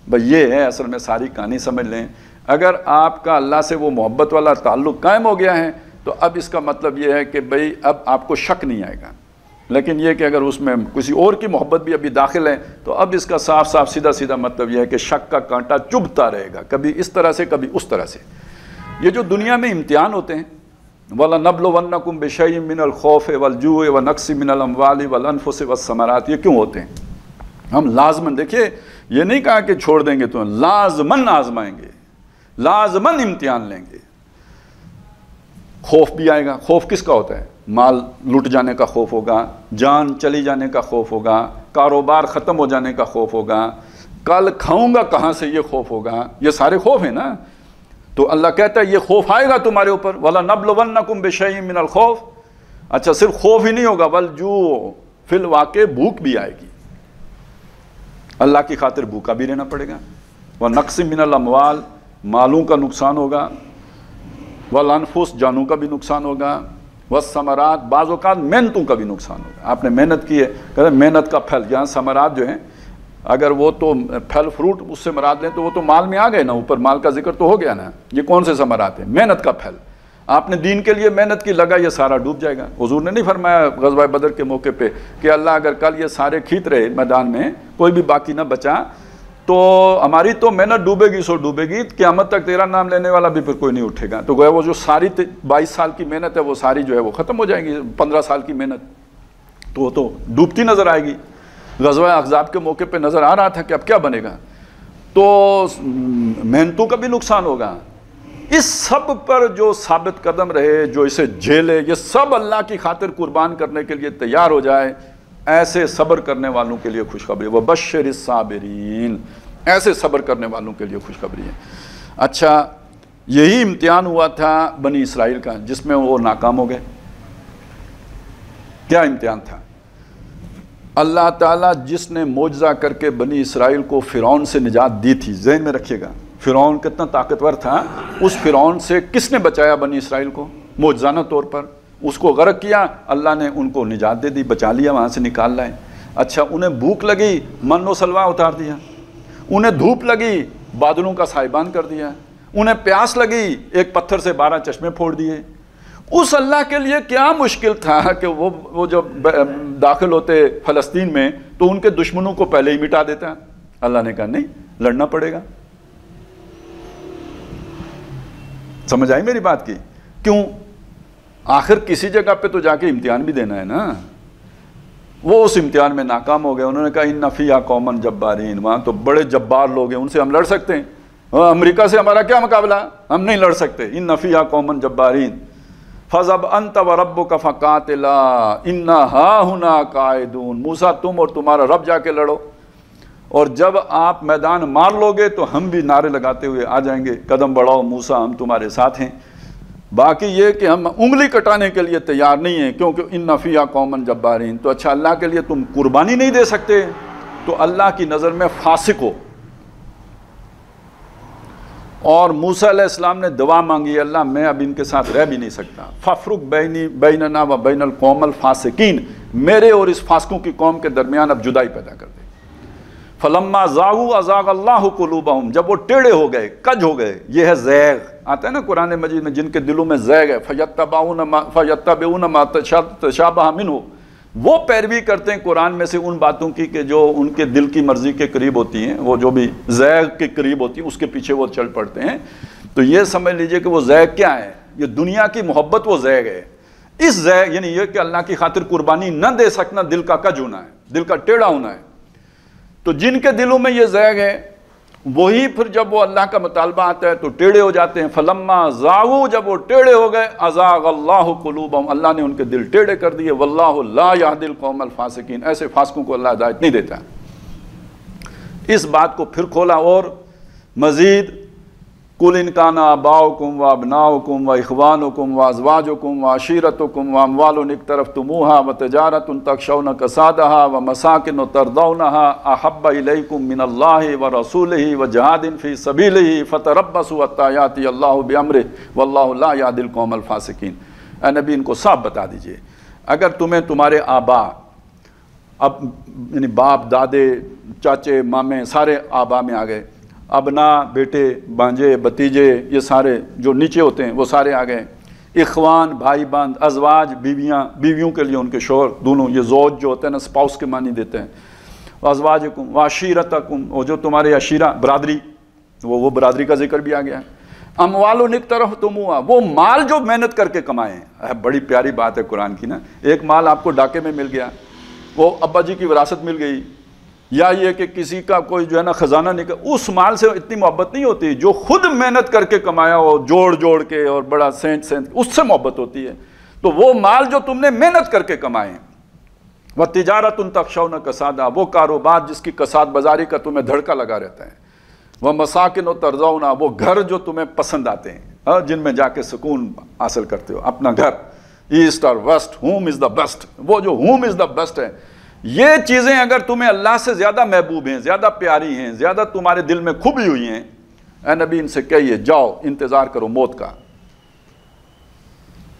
بھئی یہ ہے اصل میں ساری کہانی، سمجھ لیں۔ اگر آپ کا اللہ سے وہ محبت والا تعلق قائم ہو گیا ہے تو اب اس کا مطلب یہ ہے کہ بھئی اب آپ کو شک نہیں آئے گا۔ لیکن یہ کہ اگر اس میں کسی اور کی محبت بھی ابھی داخل ہے تو اب اس کا صاف صاف سیدھا سیدھا مطلب یہ ہے کہ شک کا کانٹا چبھتا رہے گا، کبھی اس طرح سے کبھی اس طرح سے۔ یہ جو دنیا میں امتحان ہوتے ہیں، وَلَنَبْلُوَنَّكُمْ بِشَيْءٍ مِّنَ الْخَوْفِ وَالْجُوعِ وَنَقْصٍ مِّنَ الْأَمْوَالِ وَالْأَنفُسِ وَالثَّمَرَاتِ۔ یہ کیوں ہوتے ہیں؟ ہم لازماً، دیکھیے یہ نہیں کہا کہ چھوڑ دیں گے تو، لازماً آزمائیں گے، لازماً امتحان لیں گے۔ خوف بھی آئے گا۔ خوف کس کا ہوتا ہے؟ مال لٹ جانے کا خوف ہوگا، جان چلی جانے کا خوف ہوگا، کاروبار ختم ہو جانے کا خوف ہوگا، کل کھاؤں گا کہاں سے یہ خوف ہوگا۔ یہ سارے خوف ہیں نا۔ تو اللہ کہتا ہے یہ خوف آئے گا تمہارے اوپر، وَلَنَبْلُوَنَّكُمْ بِشَيْءٍ مِّنَ الْخَوْفِ۔ اچھا صرف خوف ہی نہیں ہوگا، وَالْجُوعِ، فی الواقع بھوک بھی آئے گی، اللہ کی خاطر بھوکا بھی رہنا پڑے گا۔ وَنَقْصٍ مِّنَ الْأَمْوَالِ، مالوں کا نقصان ہوگا، وَالْأَنفُسِ، جانوں کا بھی نقصان ہوگا، وَالثَّمَرَاتِ، بعض اوقات محنتوں کا بھی نقصان ہوگا۔ آپ نے محنت کی ہے، کہتے ہیں محنت کا پھل، یہاں ثمرات جو ہیں اگر وہ تو پھل فروٹ اس سے مراد لیں تو وہ تو مال میں آ گئے نا، اوپر مال کا ذکر تو ہو گیا نا۔ یہ کون سے ثمرات ہیں؟ محنت کا پھل۔ آپ نے دین کے لیے محنت کی، لگا یہ سارا ڈوب جائے گا۔ حضور نے نہیں فرمایا غزوہ بدر کے موقع پہ کہ اللہ اگر کل یہ سارے کھیت رہے میدان میں، کوئی بھی باقی نہ بچا تو ہماری تو محنت ڈوبے گی سو ڈوبے گی، قیامت تک تیرا نام لینے والا بھی پھر کوئی نہیں اٹھے گا۔ تو گویا وہ جو ساری 22 سال کی محنت ہے وہ ساری جو ہے وہ ختم ہو جائے گی۔ 15 سال کی محنت تو وہ تو ڈوبتی نظر آئے گی۔ غزوہ احزاب کے موقع پہ نظر آ رہا تھا کہ اب کیا بنے گا، تو محنتوں کا بھی نقصان ہوگا۔ اس سب پر جو ثابت قدم رہے، جو اسے جھیلے، یہ سب اللہ کی خاطر قربان کرنے کے لیے تیار ہو جائے، ایسے صبر کرنے والوں کے لیے خوشخبری۔ وَبَشِّرِ الصَّابِرِينَ، ایسے صبر کرنے والوں کے لیے خوشخبری ہے۔ اچھا یہی امتحان ہوا تھا بنی اسرائیل کا جس میں وہ ناکام ہو گئے۔ کیا امتحان تھا؟ اللہ تعالیٰ جس نے معجزہ کر کے بنی اسرائیل کو فرعون سے نجات دی تھی، ذہن میں رکھیے گا فرعون کتنا طاقتور تھا، اس فرعون سے کس نے بچایا بنی اسرائیل کو؟ معجزانہ طور پر اس کو غرق کیا، اللہ نے ان کو نجات دے دی، بچا لیا، وہاں سے نکال لائے۔ اچھا انہیں بھوک لگی، من و سلوا اتار دیا، انہیں دھوپ لگی، بادلوں کا سائبان کر دیا، انہیں پیاس لگی، ایک پتھر سے 12 چشمے پھوڑ دیے۔ اس اللہ کے لیے کیا مشکل تھا کہ وہ جب داخل ہوتے فلسطین میں تو ان کے دشمنوں کو پہلے ہی مٹا دیتا۔ اللہ نے کہا نہیں، لڑنا پڑے گا۔ سمجھ آئی میری بات کی؟ کیوں؟ آخر کسی جگہ پہ تو جا کے امتحان بھی دینا ہے نا۔ وہ اس امتحان میں ناکام ہو گئے۔ انہوں نے کہا اِنَّ فِیہَا قَوْمًا جَبَّارِینَ، وہاں تو بڑے جبار لوگ ہیں، ان سے ہم لڑ سکتے ہیں۔ امریکہ سے ہمارا کیا مقابلہ، ہم نہیں لڑ سکتے. ان فیہا قوما جبارین فَذَهَبْ أَنْتَ وَرَبُّكَ فَقَاتِلَا إِنَّا هَاهُنَا قَاعِدُونَ. موسیٰ تم اور تمہارا رب جا کے لڑو، اور جب آپ میدان مار لو گے تو ہم بھی نعرے لگاتے ہوئے آ جائیں گے، قدم بڑھاؤ موسیٰ ہم تمہارے ساتھ ہیں. باقی یہ کہ ہم انگلی کٹانے کے لیے تیار نہیں ہیں، کیونکہ ان فیہا قوما جبارین. تو اچھا اللہ کے لیے تم قربانی نہیں دے سکتے تو اللہ کی نظر میں فاسق ہو. اور موسیٰ علیہ السلام نے دعا مانگی، اللہ میں اب ان کے ساتھ رہ بھی نہیں سکتا، فَافْرُقْ بَيْنَنَا وَبَيْنَ الْقَوْمِ الْفَاسِقِينَ، میرے اور اس فاسقوں کی قوم کے درمیان اب جدائی پیدا کر دے. فَلَمَّا زَاغُوا أَزَاغَ اللَّهُ قُلُوبَهُمْ، جب وہ ٹیڑے ہو گئے، کج ہو گئے، یہ ہے زیغ. آتا ہے نا قرآن مجید میں، جن کے دلوں میں زیغ ہے، فَيَتَّبِعُونَ مَا تَشَابَهَ مِنْهُ، وہ پیروی کرتے ہیں قرآن میں سے ان باتوں کی کہ جو ان کے دل کی مرضی کے قریب ہوتی ہیں، وہ جو بھی زیغ کے قریب ہوتی ہیں اس کے پیچھے وہ چل پڑتے ہیں. تو یہ سمجھ لیجئے کہ وہ زیغ کیا ہے، یہ دنیا کی محبت وہ زیغ ہے. اس زیغ یعنی یہ کہ اللہ کی خاطر قربانی نہ دے سکنا دل کا کج ہونا ہے، دل کا ٹیڑھا ہونا ہے. تو جن کے دلوں میں یہ زیغ ہے وہی پھر جب وہ اللہ کا مطالبہ آتا ہے تو ٹیڑھے ہو جاتے ہیں. فَلَمَّا زَاغُوا، جب وہ ٹیڑھے ہو گئے، أَزَاغَ اللَّهُ قُلُوبَهُمْ، اللہ نے ان کے دل ٹیڑھے کر دیے. وَاللَّهُ لَا يَهْدِي الْقَوْمَ الْفَاسِقِينَ، ایسے فاسقوں کو اللہ ہدایت نہیں دیتا. اس بات کو پھر کھولا اور مزید، قُلْ إِنْ كَانَ آبَاؤُكُمْ وَأَبْنَاؤُكُمْ وَإِخْوَانُكُمْ وَأَزْوَاجُكُمْ وَعَشِيرَتُكُمْ وَأَمْوَالٌ اقْتَرَفْتُمُوهَا وَتِجَارَةٌ تَخْشَوْنَ كَسَادَهَا وَمَسَاكِنُ تَرْضَوْنَهَا أَحَبَّ إِلَيْكُمْ مِنَ اللَّهِ وَرَسُولِهِ وَجِهَادٍ فِي سَبِيلِهِ فَتَرَبَّصُوا حَتَّىٰ يَأْتِيَ اللَّهُ بِأَمْرِهِ وَاللَّهُ لَا يَهْدِي الْقَوْمَ الْفَاسِقِينَ. اے نبی ان کو صاف بتا دیجئے، اگر تمہیں تمہارے آبا، اب یعنی باپ، دادے، چاچے، مامے، سارے آبا میں آ گئے، ابنا، بیٹے، بانجے، بتیجے، یہ سارے جو نیچے ہوتے ہیں وہ سارے آ گئے، اخوان، بھائی بند، ازواج، بیویاں، بیویوں کے لیے ان کے شوہر دونوں، یہ زوج جو ہوتے ہیں نا سپاؤس کے معنی دیتے ہیں. ازواجکم وعشیرتکم، وہ جو تمہارے عشیرہ برادری، وہ برادری کا ذکر بھی آ گیا. اموال اقترفتموہا، وہ مال جو محنت کر کے کمائے ہیں. بڑی پیاری بات ہے قرآن کی نا. ایک مال آپ کو ڈاکے میں مل گیا، وہ ابا جی کی وراثت مل گئی، یا یہ کہ کسی کا کوئی جو ہے نا خزانہ نکل، اس مال سے اتنی محبت نہیں ہوتی. جو خود محنت کر کے کمایا ہو، جوڑ کے اور بڑا سینٹ اس سے محبت ہوتی ہے. تو وہ مال جو تم نے محنت کر کے کمائے ہیں. وَتِجَارَةٌ تَخْشَوْنَ كَسَادَهَا، وہ کاروبار جس کی کساد بازاری کا تمہیں دھڑکا لگا رہتا ہے. وَمَسَاكِنُ تَرْضَوْنَهَا، وہ گھر جو تمہیں پسند آتے ہیں، جن میں جا کے سکون حاصل کرتے ہو، اپنا گھر، ایسٹ اور west, home is the best, وہ جو ہوم از دا بیسٹ ہے. یہ چیزیں اگر تمہیں اللہ سے زیادہ محبوب ہیں، زیادہ پیاری ہیں، زیادہ تمہارے دل میں کھبی ہوئی ہیں، اے نبی ان سے کہیے جاؤ انتظار کرو موت کا.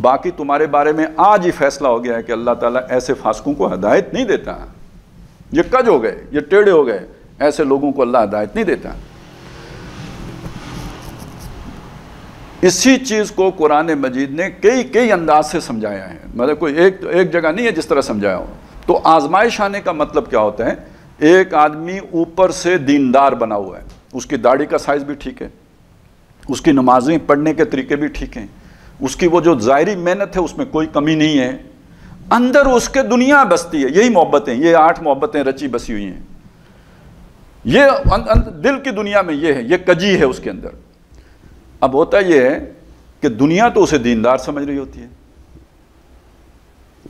باقی تمہارے بارے میں آج ہی فیصلہ ہو گیا ہے کہ اللہ تعالیٰ ایسے فاسقوں کو ہدایت نہیں دیتا. یہ کج ہو گئے، یہ ٹیڑھے ہو گئے، ایسے لوگوں کو اللہ ہدایت نہیں دیتا. اسی چیز کو قرآن مجید نے کئی انداز سے سمجھایا ہے، مطلب کوئی ایک جگہ نہیں ہے جس طرح سمجھایا ہو. تو آزمائش آنے کا مطلب کیا ہوتا ہے؟ ایک آدمی اوپر سے دیندار بنا ہوا ہے، اس کی داڑھی کا سائز بھی ٹھیک ہے، اس کی نمازیں پڑھنے کے طریقے بھی ٹھیک ہیں، اس کی وہ جو ظاہری محنت ہے اس میں کوئی کمی نہیں ہے، اندر اس کے دنیا بستی ہے. یہی محبتیں، یہ 8 محبتیں رچی بسی ہوئی ہیں، یہ دل کی دنیا میں یہ ہے، یہ کجی ہے اس کے اندر. اب ہوتا یہ ہے کہ دنیا تو اسے دیندار سمجھ رہی ہوتی ہے،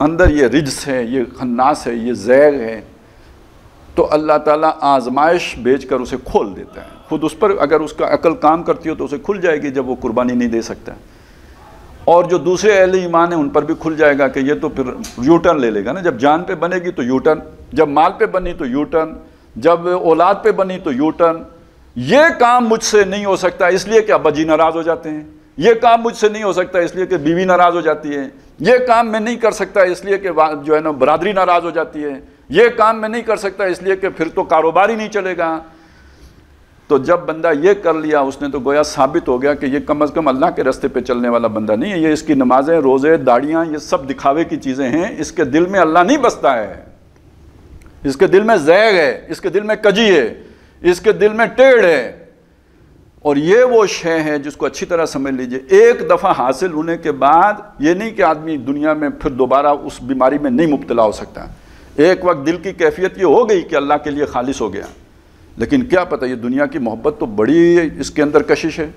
اندر یہ رجس ہے، یہ خناس ہے، یہ زیغ ہے. تو اللہ تعالیٰ آزمائش بھیج کر اسے کھول دیتا ہے. خود اس پر اگر اس کا عقل کام کرتی ہو تو اسے کھل جائے گی جب وہ قربانی نہیں دے سکتا. اور جو دوسرے اہل ایمان ہیں ان پر بھی کھل جائے گا کہ یہ تو پھر یو ٹرن لے لے گا نا. جب جان پہ بنے گی تو یو ٹرن، جب مال پہ بنی تو یو ٹرن، جب اولاد پہ بنی تو یو ٹرن. یہ کام مجھ سے نہیں ہو سکتا اس لیے کہ ابا جی ناراض ہو جاتے ہیں، یہ کام مجھ سے نہیں ہو سکتا اس لیے کہ بیوی ناراض ہو جاتی ہے، یہ کام میں نہیں کر سکتا اس لیے کہ جو ہے نا برادری ناراض ہو جاتی ہے، یہ کام میں نہیں کر سکتا اس لیے کہ پھر تو کاروبار ہی نہیں چلے گا. تو جب بندہ یہ کر لیا اس نے تو گویا ثابت ہو گیا کہ یہ کم از کم اللہ کے راستے پہ چلنے والا بندہ نہیں ہے. یہ اس کی نمازیں، روزے، داڑیاں، یہ سب دکھاوے کی چیزیں ہیں. اس کے دل میں اللہ نہیں بستا ہے، اس کے دل میں زیغ ہے، اس کے دل میں کجی ہے، اس کے دل میں ٹیڑھ ہے. اور یہ وہ شے ہے جس کو اچھی طرح سمجھ لیجئے. ایک دفعہ حاصل ہونے کے بعد یہ نہیں کہ آدمی دنیا میں پھر دوبارہ اس بیماری میں نہیں مبتلا ہو سکتا. ایک وقت دل کی کیفیت یہ ہو گئی کہ اللہ کے لیے خالص ہو گیا، لیکن کیا پتہ یہ دنیا کی محبت تو بڑی اس کے اندر کشش ہے.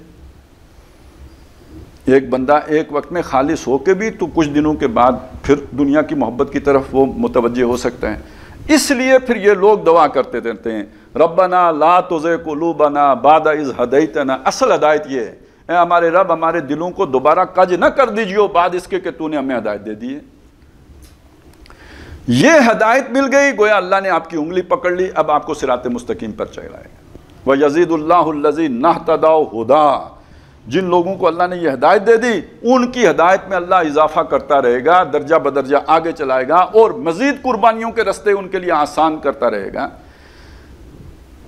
ایک بندہ ایک وقت میں خالص ہو کے بھی تو کچھ دنوں کے بعد پھر دنیا کی محبت کی طرف وہ متوجہ ہو سکتا ہے. اس لیے پھر یہ لوگ دعا کرتے رہتے ہیں ربنا لا تزغ قلوبنا بعد اذ ہدیتنا. اصل ہدایت یہ ہے اے ہمارے رب ہمارے دلوں کو دوبارہ کج نہ کر دیجیے بعد اس کے کہ تو نے ہمیں ہدایت دے دی ہے. یہ ہدایت مل گئی گویا اللہ نے آپ کی انگلی پکڑ لی, اب آپ کو صراط مستقیم پر چلائے گا. وَيَزِيدُ اللَّهُ الَّذِينَ اهْتَدَوْا هُدًى. جن لوگوں کو اللہ نے یہ ہدایت دے دی ان کی ہدایت میں اللہ اضافہ کرتا رہے گا, درجہ بدرجہ آگے چلائے گا اور مزید قربانیوں کے رستے ان کے لیے آسان کرتا رہے گا.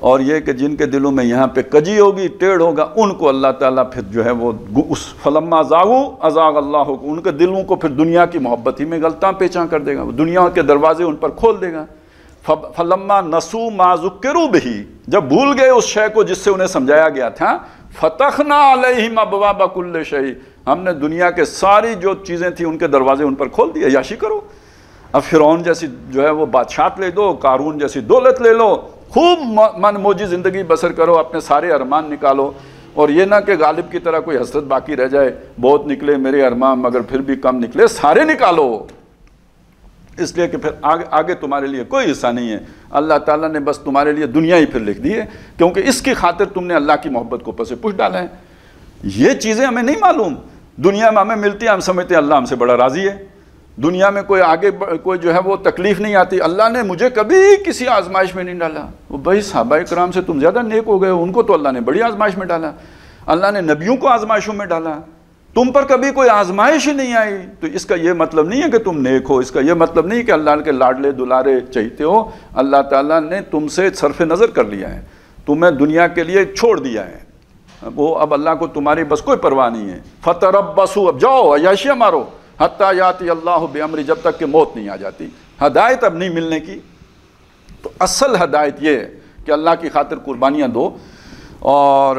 اور یہ کہ جن کے دلوں میں یہاں پہ کجی ہوگی, ٹیڑھ ہوگا, ان کو اللہ تعالیٰ پھر جو ہے وہ اس فلما زاغوا ازاغ اللہ, ان کے دلوں کو پھر دنیا کی محبت ہی میں غلطاں پیچاں کر دے گا, دنیا کے دروازے ان پر کھول دے گا. فلما نسوا ما ذکروا بہ, جب بھول گئے اس شے کو جس سے انہیں سمجھایا گیا تھا, فتحنا علیہم ابواب کل شیء, ہم نے دنیا کے ساری جو چیزیں تھیں ان کے دروازے ان پر کھول دیے. عیاشی کرو, اب فرعون جیسی جو ہے وہ بادشاہت لے دو, قارون جیسی دولت لے لو, خوب من موجی زندگی بسر کرو, اپنے سارے ارمان نکالو, اور یہ نہ کہ غالب کی طرح کوئی حسرت باقی رہ جائے, بہت نکلے میرے ارمان مگر پھر بھی کم نکلے, سارے نکالو. اس لیے کہ پھر آگے تمہارے لیے کوئی حصہ نہیں ہے. اللہ تعالیٰ نے بس تمہارے لیے دنیا ہی پھر لکھ دی ہے, کیونکہ اس کی خاطر تم نے اللہ کی محبت کو پس پش ڈالا ہے. یہ چیزیں ہمیں نہیں معلوم, دنیا میں ہمیں ملتی ہیں, ہم سمجھتے ہیں اللہ ہم سے بڑا راضی ہے. دنیا میں کوئی آگے کوئی جو ہے وہ تکلیف نہیں آتی. اللہ نے مجھے کبھی کسی آزمائش میں نہیں ڈالا. وہ بھائی صحابہ کرام سے تم زیادہ نیک ہو گئے, ان کو تو اللہ نے بڑی آزمائش میں ڈالا. اللہ نے نبیوں کو آزمائشوں میں ڈالا, تم پر کبھی کوئی آزمائش ہی نہیں آئی. تو اس کا یہ مطلب نہیں ہے کہ تم نیک ہو, اس کا یہ مطلب نہیں کہ اللہ کے لاڈلے دلارے چاہتے ہو. اللہ تعالیٰ نے تم سے صرف نظر کر لیا ہے, تمہیں دنیا کے لیے چھوڑ دیا ہے. وہ اب اللہ کو تمہاری بس کوئی پرواہ نہیں ہے. فتربصوا, اب جاؤ عیاشیاں مارو, حتیٰ یاتی اللہ بامری, جب تک کہ موت نہیں آ جاتی. ہدایت اب نہیں ملنے کی. تو اصل ہدایت یہ ہے کہ اللہ کی خاطر قربانیاں دو. اور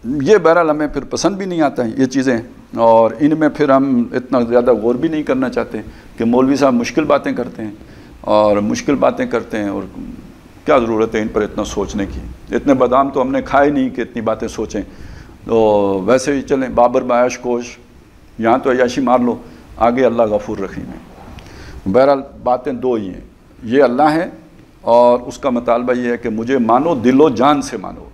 یہ بہرحال ہمیں پھر پسند بھی نہیں آتا ہے یہ چیزیں, اور ان میں پھر ہم اتنا زیادہ غور بھی نہیں کرنا چاہتے کہ مولوی صاحب مشکل باتیں کرتے ہیں اور مشکل باتیں کرتے ہیں, اور کیا ضرورت ہے ان پر اتنا سوچنے کی. اتنے بادام تو ہم نے کھائے نہیں کہ اتنی باتیں سوچیں. تو ویسے ہی چلیں, بابر بعیش کوش, یہاں تو عیاشی مار لو, آگے اللہ غفور رحیم ہے. بہرحال باتیں دو ہی ہیں, یہ اللہ ہے اور اس کا مطالبہ یہ ہے کہ مجھے مانو, دل و جان سے مانو,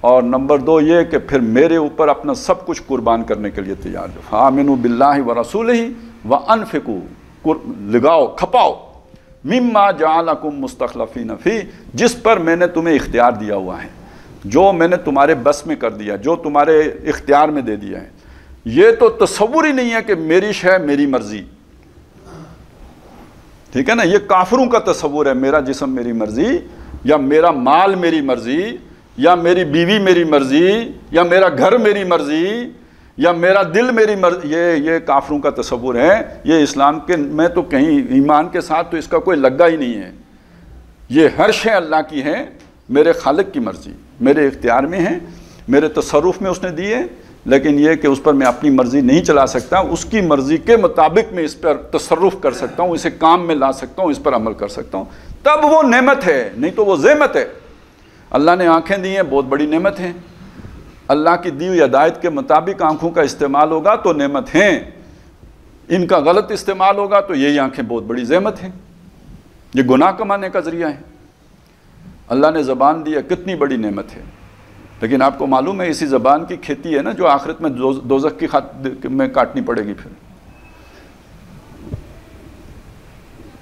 اور نمبر دو یہ کہ پھر میرے اوپر اپنا سب کچھ قربان کرنے کے لیے تیار ہو. فآمنوا باللہ ورسولہ وانفقوا, لگاؤ کھپاؤ, مما جعلکم مستخلفین فی, جس پر میں نے تمہیں اختیار دیا ہوا ہے, جو میں نے تمہارے بس میں کر دیا, جو تمہارے اختیار میں دے دیا ہے. یہ تو تصور ہی نہیں ہے کہ میری شے میری مرضی, ٹھیک ہے نا, یہ کافروں کا تصور ہے, میرا جسم میری مرضی, یا میرا مال میری مرضی, یا میری بیوی میری مرضی, یا میرا گھر میری مرضی, یا میرا دل میری مرضی. یہ کافروں کا تصور ہے. یہ اسلام کے میں تو کہیں ایمان کے ساتھ تو اس کا کوئی لگا ہی نہیں ہے. یہ ہر شے اللہ کی ہے, میرے خالق کی مرضی میرے اختیار میں ہے, میرے تصرف میں اس نے دی ہے, لیکن یہ کہ اس پر میں اپنی مرضی نہیں چلا سکتا, اس کی مرضی کے مطابق میں اس پر تصرف کر سکتا ہوں, اسے کام میں لا سکتا ہوں, اس پر عمل کر سکتا ہوں, تب وہ نعمت ہے, نہیں تو وہ زحمت ہے. اللہ نے آنکھیں دی ہیں, بہت بڑی نعمت ہیں. اللہ کی دی ہوئی ہدایت کے مطابق آنکھوں کا استعمال ہوگا تو نعمت ہیں, ان کا غلط استعمال ہوگا تو یہی آنکھیں بہت بڑی زحمت ہیں, یہ گناہ کمانے کا ذریعہ ہے. اللہ نے زبان دی ہے, کتنی بڑی نعمت ہے, لیکن آپ کو معلوم ہے اسی زبان کی کھیتی ہے نا جو آخرت میں دوزخ کی میں کاٹنی پڑے گی. پھر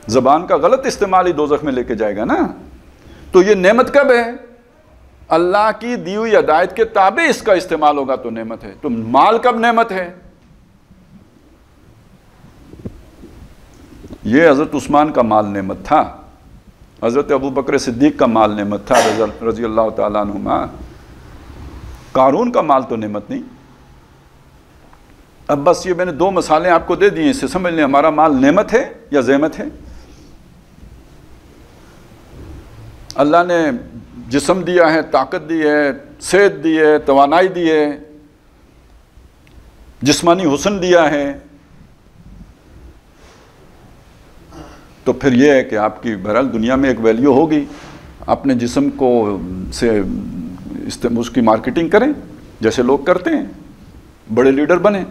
زبان کا غلط استعمال ہی دوزخ میں لے کے جائے گا نا. تو یہ نعمت کب ہے؟ اللہ کی دی ہوئی ہدایت کے تابع اس کا استعمال ہوگا تو نعمت ہے. تو مال کب نعمت ہے؟ یہ حضرت عثمان کا مال نعمت تھا, حضرت ابو بکر صدیق کا مال نعمت تھا رضی اللہ تعالیٰ عنہما. قارون کا مال تو نعمت نہیں. اب بس یہ میں نے دو مثالیں آپ کو دے دی ہیں, اس سے سمجھ لیں ہمارا مال نعمت ہے یا زحمت ہے. اللہ نے جسم دیا ہے, طاقت دی ہے, صحت دی ہے, توانائی دی ہے, جسمانی حسن دیا ہے, تو پھر یہ ہے کہ آپ کی بہرحال دنیا میں ایک ویلیو ہوگی. اپنے جسم کو سے اس کی مارکیٹنگ کریں جیسے لوگ کرتے ہیں، بڑے لیڈر بنیں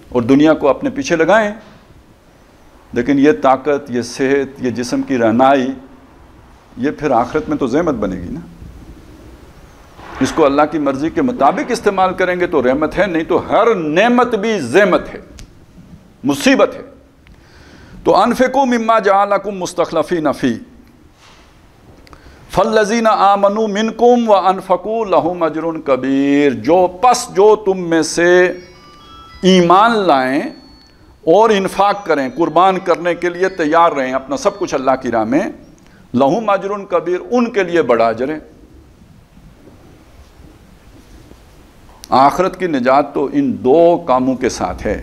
اور دنیا کو اپنے پیچھے لگائیں، لیکن یہ طاقت، یہ صحت، یہ جسم کی رہنائی، یہ پھر آخرت میں تو زحمت بنے گی نا۔ اس کو اللہ کی مرضی کے مطابق استعمال کریں گے تو رحمت ہے، نہیں تو ہر نعمت بھی زحمت ہے، مصیبت ہے۔ تو انفقوا مما جعلکم مستخلفین فی فالذین آمنوا منکم وانفقوا لہم اجر کبیر، جو تم میں سے ایمان لائیں اور انفاق کریں، قربان کرنے کے لیے تیار رہیں اپنا سب کچھ اللہ کی راہ میں، لہم اجر کبیر، ان کے لیے بڑا اجر ہے۔ آخرت کی نجات تو ان دو کاموں کے ساتھ ہے۔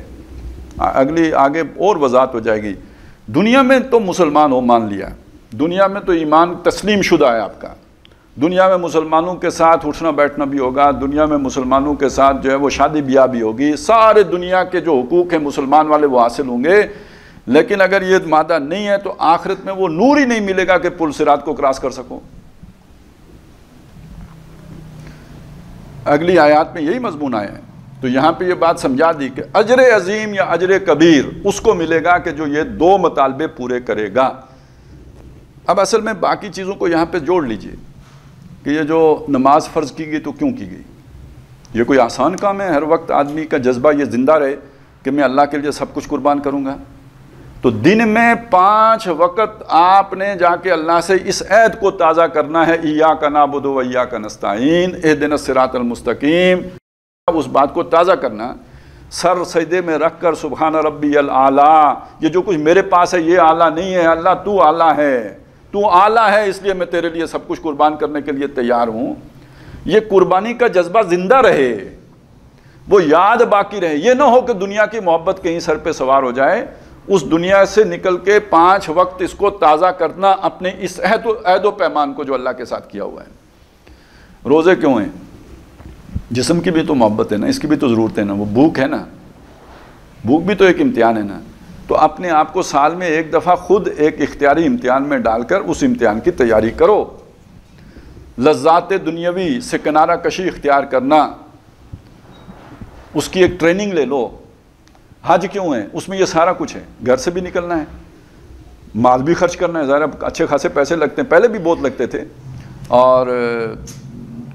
آگے اور وضاحت ہو جائے گی۔ دنیا میں تو مسلمان ہو، مان لیا، دنیا میں تو ایمان تسلیم شدہ ہے آپ کا، دنیا میں مسلمانوں کے ساتھ اٹھنا بیٹھنا بھی ہوگا، دنیا میں مسلمانوں کے ساتھ جو ہے وہ شادی بیاہ بھی ہوگی، سارے دنیا کے جو حقوق ہیں مسلمان والے وہ حاصل ہوں گے، لیکن اگر یہ مادہ نہیں ہے تو آخرت میں وہ نور ہی نہیں ملے گا کہ پل صراط کو کراس کر سکو۔ اگلی آیات میں یہی مضمون آیا ہے، تو یہاں پہ یہ بات سمجھا دی کہ اجر عظیم یا اجر کبیر اس کو ملے گا کہ جو یہ دو مطالبے پورے کرے گا۔ اب اصل میں باقی چیزوں کو یہاں پہ جوڑ لیجئے کہ یہ جو نماز فرض کی گئی تو کیوں کی گئی؟ یہ کوئی آسان کام ہے؟ ہر وقت آدمی کا جذبہ یہ زندہ رہے کہ میں اللہ کے لیے سب کچھ قربان کروں گا؟ تو دن میں 5 وقت آپ نے جا کے اللہ سے اس عہد کو تازہ کرنا ہے، ایاک نعبد و ایاک نستعین اہدنا الصراط المستقیم۔ اب اس بات کو تازہ کرنا، سر سجدے میں رکھ کر سبحان ربی الاعلیٰ، یہ جو کچھ میرے پاس ہے یہ اعلیٰ نہیں ہے، اللہ تو اعلیٰ ہے، تو اعلیٰ ہے، اس لیے میں تیرے لیے سب کچھ قربان کرنے کے لیے تیار ہوں۔ یہ قربانی کا جذبہ زندہ رہے، وہ یاد باقی رہے، یہ نہ ہو کہ دنیا کی محبت کہیں سر پہ سوار ہو جائے۔ اس دنیا سے نکل کے 5 وقت اس کو تازہ کرنا، اپنے اس عہد و پیمان کو جو اللہ کے ساتھ کیا ہوا ہے۔ روزے کیوں ہیں؟ جسم کی بھی تو محبت ہے نا، اس کی بھی تو ضرورت ہے نا، وہ بھوک ہے نا، بھوک بھی تو ایک امتحان ہے نا۔ تو اپنے آپ کو سال میں ایک دفعہ خود ایک اختیاری امتحان میں ڈال کر اس امتحان کی تیاری کرو۔ لذات دنیاوی سے کنارہ کشی اختیار کرنا، اس کی ایک ٹریننگ لے لو۔ حج کیوں ہے؟ اس میں یہ سارا کچھ ہے، گھر سے بھی نکلنا ہے، مال بھی خرچ کرنا ہے، ظاہر اچھے خاصے پیسے لگتے ہیں، پہلے بھی بہت لگتے تھے، اور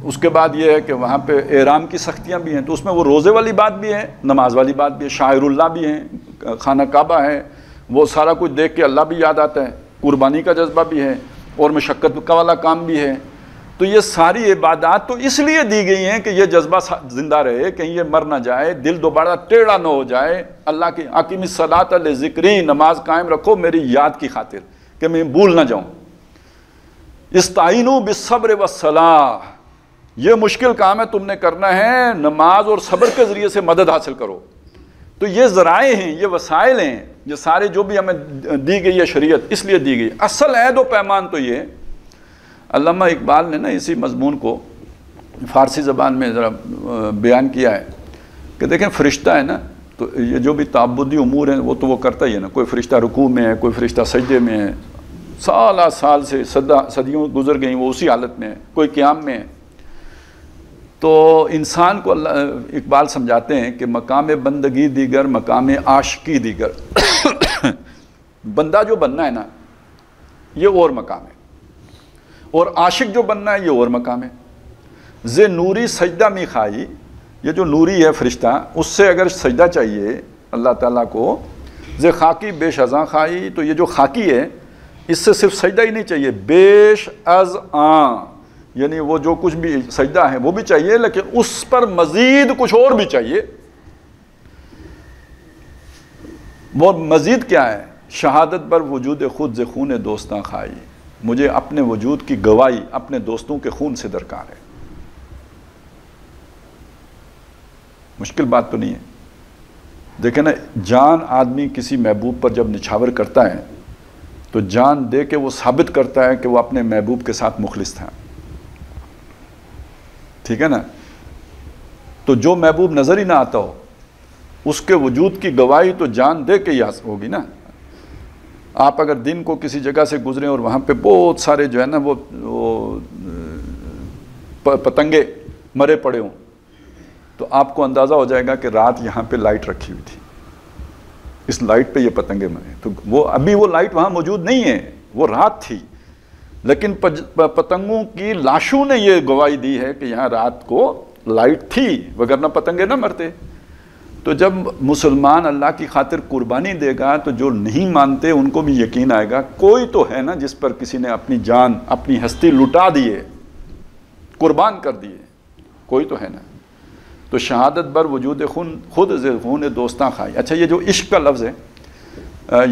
اس کے بعد یہ ہے کہ وہاں پہ احرام کی سختیاں بھی ہیں، تو اس میں وہ روزے والی بات بھی ہے، نماز والی بات بھی ہے، شاعر اللہ بھی ہیں، خانہ کعبہ ہے، وہ سارا کچھ دیکھ کے اللہ بھی یاد آتا ہے، قربانی کا جذبہ بھی ہے، اور مشقت کا والا کام بھی ہے۔ تو یہ ساری عبادات تو اس لیے دی گئی ہیں کہ یہ جذبہ زندہ رہے، کہیں یہ مر نہ جائے، دل دوبارہ ٹیڑھا نہ ہو جائے۔ اللہ کی اقیم الصلاۃ لذکری، نماز قائم رکھو میری یاد کی خاطر کہ میں بھول نہ جاؤں۔ استعینوا بالصبر والصلاۃ، یہ مشکل کام ہے تم نے کرنا ہے، نماز اور صبر کے ذریعے سے مدد حاصل کرو۔ تو یہ ذرائع ہیں، یہ وسائل ہیں، یہ سارے جو بھی ہمیں دی گئی ہے شریعت اس لیے دی گئی۔ اصل عہد و پیمان تو یہ، علامہ اقبال نے نا اسی مضمون کو فارسی زبان میں ذرا بیان کیا ہے کہ دیکھیں فرشتہ ہے نا، تو یہ جو بھی تعبدی امور ہیں وہ تو وہ کرتا ہی ہے نا، کوئی فرشتہ رکوع میں ہے، کوئی فرشتہ سجدے میں ہے، سال سے صدیوں گزر گئیں وہ اسی حالت میں ہے، کوئی قیام میں ہے۔ تو انسان کو اللہ اقبال سمجھاتے ہیں کہ مقام بندگی دیگر، مقام عاشقی دیگر۔ بندہ جو بننا ہے نا یہ اور مقام ہے، اور عاشق جو بننا ہے یہ اور مقام ہے۔ ز نوری سجدہ می خائی، یہ جو نوری ہے فرشتہ، اس سے اگر سجدہ چاہیے اللہ تعالیٰ کو، ز خاکی بیش ازاں خائی، تو یہ جو خاکی ہے اس سے صرف سجدہ ہی نہیں چاہیے، بیش از آں، یعنی وہ جو کچھ بھی سجدہ ہے وہ بھی چاہیے، لیکن اس پر مزید کچھ اور بھی چاہیے۔ وہ مزید کیا ہے؟ شہادت بر وجود خود ز خون دوستاں کھائی، مجھے اپنے وجود کی گواہی اپنے دوستوں کے خون سے درکار ہے۔ مشکل بات تو نہیں ہے۔ دیکھیں نا، جان آدمی کسی محبوب پر جب نچھاور کرتا ہے تو جان دے کے وہ ثابت کرتا ہے کہ وہ اپنے محبوب کے ساتھ مخلص تھا، ٹھیک ہے نا۔ تو جو محبوب نظر ہی نہ آتا ہو اس کے وجود کی گواہی تو جان دے کے ہی ہوگی نا۔ آپ اگر دن کو کسی جگہ سے گزریں اور وہاں پہ بہت سارے جو ہے نا وہ پتنگے مرے پڑے ہوں تو آپ کو اندازہ ہو جائے گا کہ رات یہاں پہ لائٹ رکھی ہوئی تھی، اس لائٹ پہ یہ پتنگے مرے. تو وہ ابھی وہ لائٹ وہاں موجود نہیں ہے، وہ رات تھی، لیکن پتنگوں کی لاشوں نے یہ گواہی دی ہے کہ یہاں رات کو لائٹ تھی، وگرنہ پتنگے نہ مرتے. تو جب مسلمان اللہ کی خاطر قربانی دے گا تو جو نہیں مانتے ان کو بھی یقین آئے گا کوئی تو ہے نا جس پر کسی نے اپنی جان اپنی ہستی لٹا دیے، قربان کر دیے، کوئی تو ہے نا. تو شہادت بر وجود خود خون دوستاں کھائی. اچھا یہ جو عشق کا لفظ ہے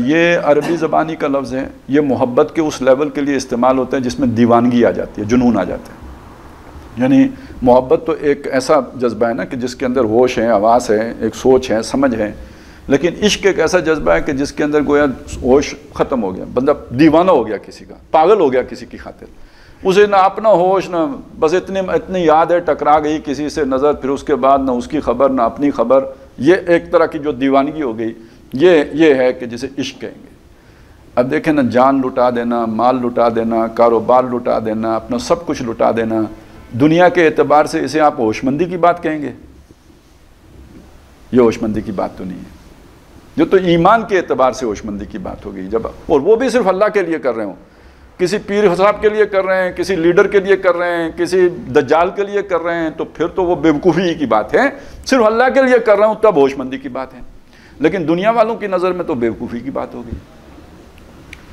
یہ عربی زبانی کا لفظ ہے، یہ محبت کے اس لیول کے لیے استعمال ہوتا ہے جس میں دیوانگی آ جاتی ہے، جنون آ جاتا ہے. یعنی محبت تو ایک ایسا جذبہ ہے نا کہ جس کے اندر ہوش ہے، حواس ہے، ایک سوچ ہے، سمجھ ہے، لیکن عشق ایک ایسا جذبہ ہے کہ جس کے اندر گویا ہوش ختم ہو گیا، بندہ دیوانہ ہو گیا، کسی کا پاگل ہو گیا کسی کی خاطر. اسے نہ اپنا ہوش، نہ بس اتنی یاد ہے ٹکرا گئی کسی سے نظر، پھر اس کے بعد نہ اس کی خبر نہ اپنی خبر. یہ ایک طرح کی جو دیوانگی ہو گئی، یہ ہے کہ جسے عشق کہیں گے. اب دیکھیں نا، جان لٹا دینا، مال لٹا دینا، کاروبار لٹا دینا، اپنا سب کچھ لٹا دینا، دنیا کے اعتبار سے اسے آپ ہوش مندی کی بات کہیں گے؟ یہ ہوش مندی کی بات تو نہیں ہے. یہ تو ایمان کے اعتبار سے ہوش مندی کی بات ہو گئی جب، اور وہ بھی صرف اللہ کے لیے کر رہے ہوں، کسی پیر صاحب کے لیے کر رہے ہیں، کسی لیڈر کے لیے کر رہے ہیں، کسی دجال کے لیے کر رہے ہیں، تو پھر تو وہ بیوقوفی کی بات ہے. صرف اللہ کے لیے کر رہا ہوں تب ہوش مندی کی بات ہے، لیکن دنیا والوں کی نظر میں تو بیوقوفی کی بات ہوگی.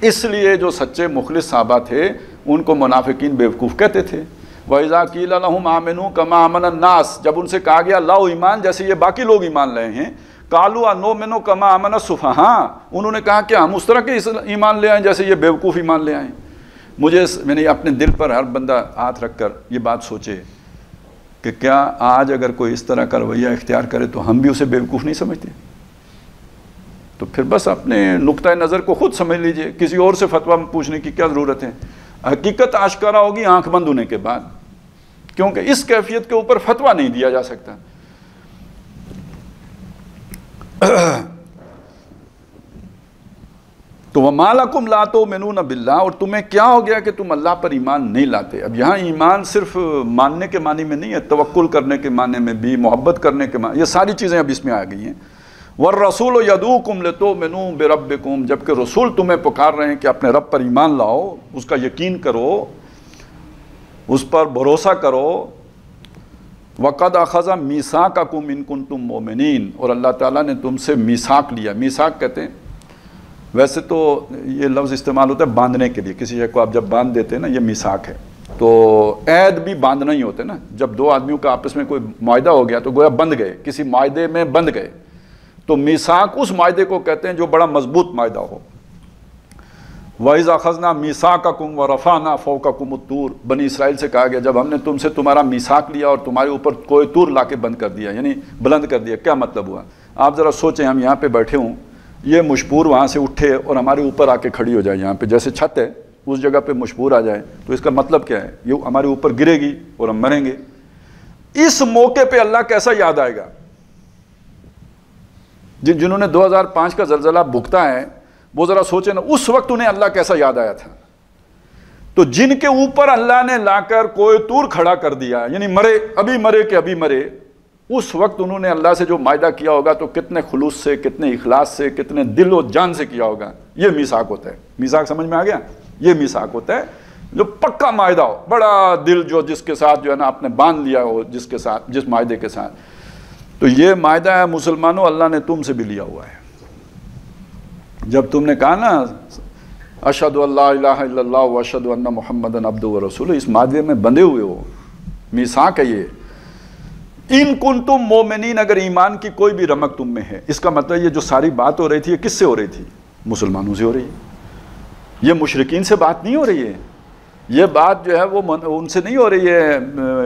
اس لیے جو سچے مخلص صحابہ تھے ان کو منافقین بیوقوف کہتے تھے. وَإِذَا قِيلَ لَهُمْ آمِنُوا كَمَا آمَنَ النَّاسُ، جب ان سے کہا گیا لاؤ ایمان جیسے یہ باقی لوگ ایمان لائے ہیں، قَالُوا أَنُؤْمِنُ كَمَا آمَنَ السُّفَهَاءُ، انہوں نے کہا کہ ہم اس طرح کے ایمان لے آئیں جیسے یہ بیوقوف ایمان لے آئیں. میں نے اپنے دل پر ہر بندہ ہاتھ رکھ کر یہ بات سوچے کہ کیا آج اگر کوئی اس طرح کا رویہ اختیار کرے تو ہم بھی اسے بیوقوف نہیں سمجھتے؟ تو پھر بس اپنے نقطۂ نظر کو خود سمجھ لیجئے، کسی اور سے فتویٰ پوچھنے کی کیا ضرورت ہے؟ حقیقت آشکارا ہوگی آنکھ بند ہونے کے بعد، کیونکہ اس کیفیت کے اوپر فتویٰ نہیں دیا جا سکتا. تو وَمَا لَكُمْ لَا تُؤْمِنُونَ بِاللَّهِ، اور تمہیں کیا ہو گیا کہ تم اللہ پر ایمان نہیں لاتے؟ اب یہاں ایمان صرف ماننے کے معنی میں نہیں ہے، توکل کرنے کے معنی میں بھی، محبت کرنے کے معنی، یہ ساری چیزیں اب اس میں آ گئی ہیں. وَالرَّسُولُ يَدْعُوكُمْ لِتُؤْمِنُوا بِرَبِّكُمْ، جبکہ رسول تمہیں پکار رہے ہیں کہ اپنے رب پر ایمان لاؤ، اس کا یقین کرو، اس پر بھروسہ کرو. وَقَدْ أَخَذَ مِيثَاقَكُمْ إِن كُنتُم مُؤْمِنِينَ، اور اللہ تعالیٰ نے تم سے میثاق لیا. میثاق کہتے ہیں، ویسے تو یہ لفظ استعمال ہوتا ہے باندھنے کے لیے، کسی شے کو آپ جب باندھ دیتے ہیں نا، یہ میثاق ہے. تو عہد بھی باندھنا ہی ہوتا ہے نا، جب دو آدمیوں کا آپس میں کوئی معاہدہ ہو گیا تو گویا بندھ گئے، کسی معاہدے میں بندھ گئے. تو میثاق اس معاہدے کو کہتے ہیں جو بڑا مضبوط معاہدہ ہو. وَإِذْ أَخَذْنَا مِيثَاقَكُمْ وَرَفَعْنَا فَوْقَكُمُ الطُّورَ، بنی اسرائیل سے کہا گیا جب ہم نے تم سے تمہارا میثاق لیا اور تمہارے اوپر کوئی طور لا کے بند کر دیا، یعنی بلند کر دیا. کیا مطلب ہوا؟ آپ ذرا سوچیں، ہم یہاں پہ بیٹھے ہوں، یہ مشبور وہاں سے اٹھے اور ہمارے اوپر آ کے کھڑی ہو جائے، یہاں پہ جیسے چھت ہے اس جگہ پہ مشبور آ جائے، تو اس کا مطلب کیا ہے؟ یہ ہمارے اوپر گرے گی اور ہم مریں گے. اس موقع پہ اللہ کیسا یاد آئے گا؟ جنہوں نے 2005 کا زلزلہ بھگتا ہے وہ ذرا سوچیں نا، اس وقت انہیں اللہ کیسا یاد آیا تھا. تو جن کے اوپر اللہ نے لا کر کوئی طور کھڑا کر دیا، یعنی مرے ابھی مرے کہ ابھی مرے، اس وقت انہوں نے اللہ سے جو معاہدہ کیا ہوگا تو کتنے خلوص سے، کتنے اخلاص سے، کتنے دل و جان سے کیا ہوگا. یہ میثاق ہوتا ہے. میثاق سمجھ میں آ گیا؟ یہ میثاق ہوتا ہے جو پکا معاہدہ ہو، بڑا دل جو جس کے ساتھ جو ہے نا آپ نے باندھ لیا ہو، جس کے ساتھ، جس معاہدے کے ساتھ. تو یہ معاہدہ ہے مسلمانوں، اللہ نے تم سے بھی لیا ہوا ہے. جب تم نے کہا نا اشہد ان لا الہ الا اللہ واشہد ان محمدن عبدہ ورسولہ، اس معاہدے میں بندھے ہوئے ہو. میثاق ہے یہ. ان کنتم مومنین، اگر ایمان کی کوئی بھی رمق تم میں ہے. اس کا مطلب یہ جو ساری بات ہو رہی تھی یہ کس سے ہو رہی تھی؟ مسلمانوں سے ہو رہی ہے. یہ مشرکین سے بات نہیں ہو رہی ہے. یہ بات جو ہے وہ ان سے نہیں ہو رہی ہے،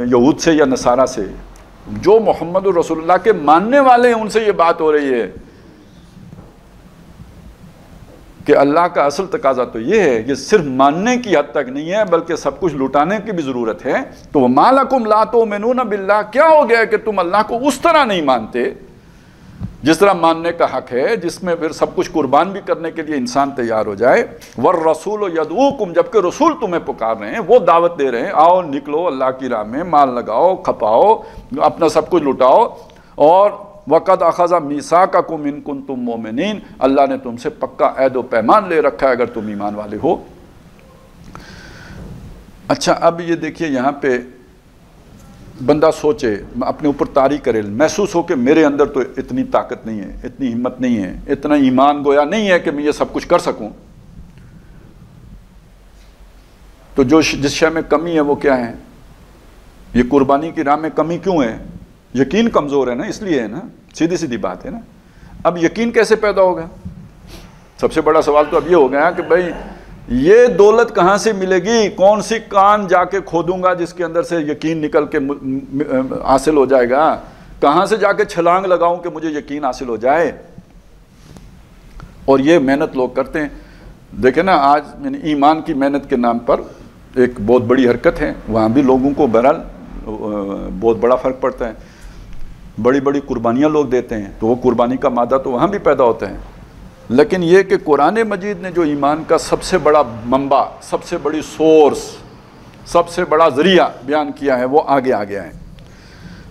یہود سے یا نصارہ سے. جو محمد رسول اللہ کے ماننے والے ہیں ان سے یہ بات ہو رہی ہے کہ اللہ کا اصل تقاضا تو یہ ہے، یہ صرف ماننے کی حد تک نہیں ہے بلکہ سب کچھ لٹانے کی بھی ضرورت ہے. تو وَمَا لَكُمْ لَا تُؤْمِنُونَ بِاللَّهِ، کیا ہو گیا کہ تم اللہ کو اس طرح نہیں مانتے جس طرح ماننے کا حق ہے، جس میں پھر سب کچھ قربان بھی کرنے کے لیے انسان تیار ہو جائے۔ والرسول یدعوکم، جبکہ رسول تمہیں پکار رہے ہیں، وہ دعوت دے رہے ہیں، آؤ نکلو اللہ کی راہ میں، مال لگاؤ، کھپاؤ، اپنا سب کچھ لٹاؤ۔ اور وَقَدْ أَخَذَ مِيثَاقَكُمْ إِن كُنتُم مُؤْمِنِينَ، اللہ نے تم سے پکا عہد و پیمان لے رکھا ہے اگر تم ایمان والے ہو۔ اچھا، اب یہ دیکھیے یہاں پہ بندہ سوچے، اپنے اوپر طاری کرے، محسوس ہو کہ میرے اندر تو اتنی طاقت نہیں ہے، اتنی ہمت نہیں ہے، اتنا ایمان گویا نہیں ہے کہ میں یہ سب کچھ کر سکوں۔ تو جس شے میں کمی ہے وہ کیا ہے؟ یہ قربانی کی راہ میں کمی کیوں ہے؟ یقین کمزور ہے نا، اس لیے ہے نا، سیدھی سیدھی بات ہے نا۔ اب یقین کیسے پیدا ہوگا؟ سب سے بڑا سوال تو اب یہ ہو گیا کہ بھائی یہ دولت کہاں سے ملے گی؟ کون سی کان جا کے کھودوں گا جس کے اندر سے یقین نکل کے حاصل ہو جائے گا؟ کہاں سے جا کے چھلانگ لگاؤں کہ مجھے یقین حاصل ہو جائے؟ اور یہ محنت لوگ کرتے ہیں۔ دیکھیں نا، آج ایمان کی محنت کے نام پر ایک بہت بڑی حرکت ہے، وہاں بھی لوگوں کو بہرحال بہت بڑا فرق پڑتا ہے۔ بڑی بڑی قربانیاں لوگ دیتے ہیں تو وہ قربانی کا مادہ تو وہاں بھی پیدا ہوتا ہے، لیکن یہ کہ قرآن مجید نے جو ایمان کا سب سے بڑا منبع، سب سے بڑی سورس، سب سے بڑا ذریعہ بیان کیا ہے، وہ آگے آ گیا ہے۔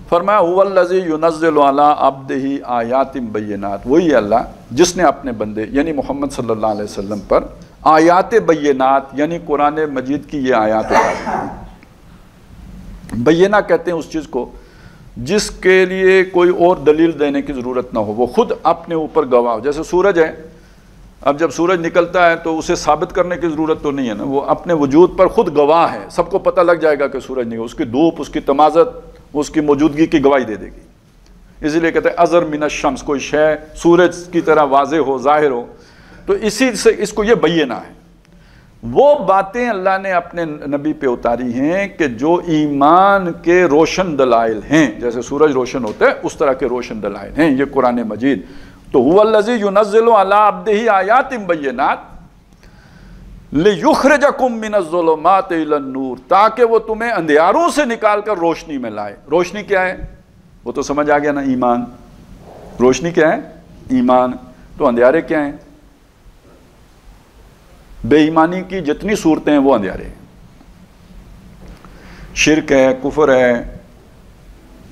فرمایا هو الذی ينزل علی عبدہ آیات بینات، وہی اللہ جس نے اپنے بندے یعنی محمد صلی اللہ علیہ وسلم پر آیات بینات یعنی قرآن مجید کی یہ آیات اتاری۔ بینہ کہتے ہیں اس چیز کو جس کے لیے کوئی اور دلیل دینے کی ضرورت نہ ہو، وہ خود اپنے اوپر گواہ ہو۔ جیسے سورج ہے، اب جب سورج نکلتا ہے تو اسے ثابت کرنے کی ضرورت تو نہیں ہے نا، وہ اپنے وجود پر خود گواہ ہے، سب کو پتہ لگ جائے گا کہ سورج نہیں، اس کی دھوپ، اس کی تمازت، اس کی موجودگی کی گواہی دے دے گی۔ اسی لیے کہتے ہیں ازر من الشمس، کوئی شے سورج کی طرح واضح ہو، ظاہر ہو، تو اسی سے اس کو یہ بینہ ہے۔ وہ باتیں اللہ نے اپنے نبی پہ اتاری ہیں کہ جو ایمان کے روشن دلائل ہیں، جیسے سورج روشن ہوتا ہے اس طرح کے روشن دلائل ہیں یہ قرآن مجید۔ تو هو الذی ينزل علی عبدہ آیات بینات لیخرجکم من الظلمات الی النور، تاکہ وہ تمہیں اندھیاروں سے نکال کر روشنی میں لائے۔ روشنی کیا ہے؟ وہ تو سمجھ آ گیا نا، ایمان۔ روشنی کیا ہے؟ ایمان۔ تو اندھیارے کیا ہیں؟ بے ایمانی کی جتنی صورتیں ہیں وہ اندھیارے ہیں۔ شرک ہے، کفر ہے،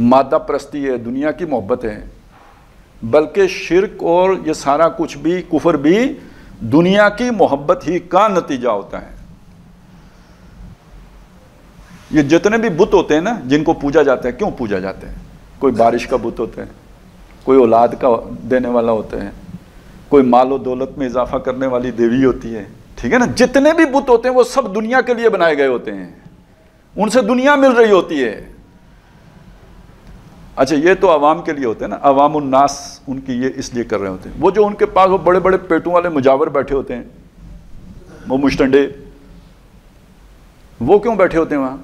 مادہ پرستی ہے، دنیا کی محبت ہے، بلکہ شرک اور یہ سارا کچھ بھی، کفر بھی دنیا کی محبت ہی کا نتیجہ ہوتا ہے۔ یہ جتنے بھی بت ہوتے ہیں نا جن کو پوجا جاتا ہے، کیوں پوجا جاتے ہیں؟ کوئی بارش کا بت ہوتا ہے، کوئی اولاد کا دینے والا ہوتا ہے، کوئی مال و دولت میں اضافہ کرنے والی دیوی ہوتی ہے، ٹھیک ہے نا؟ جتنے بھی بت ہوتے ہیں وہ سب دنیا کے لیے بنائے گئے ہوتے ہیں، ان سے دنیا مل رہی ہوتی ہے۔ اچھا، یہ تو عوام کے لیے ہوتے ہیں نا، عوام الناس ان کی یہ اس لیے کر رہے ہوتے ہیں۔ وہ جو ان کے پاس وہ بڑے بڑے پیٹوں والے مجاور بیٹھے ہوتے ہیں، وہ مشتنڈے، وہ کیوں بیٹھے ہوتے ہیں وہاں؟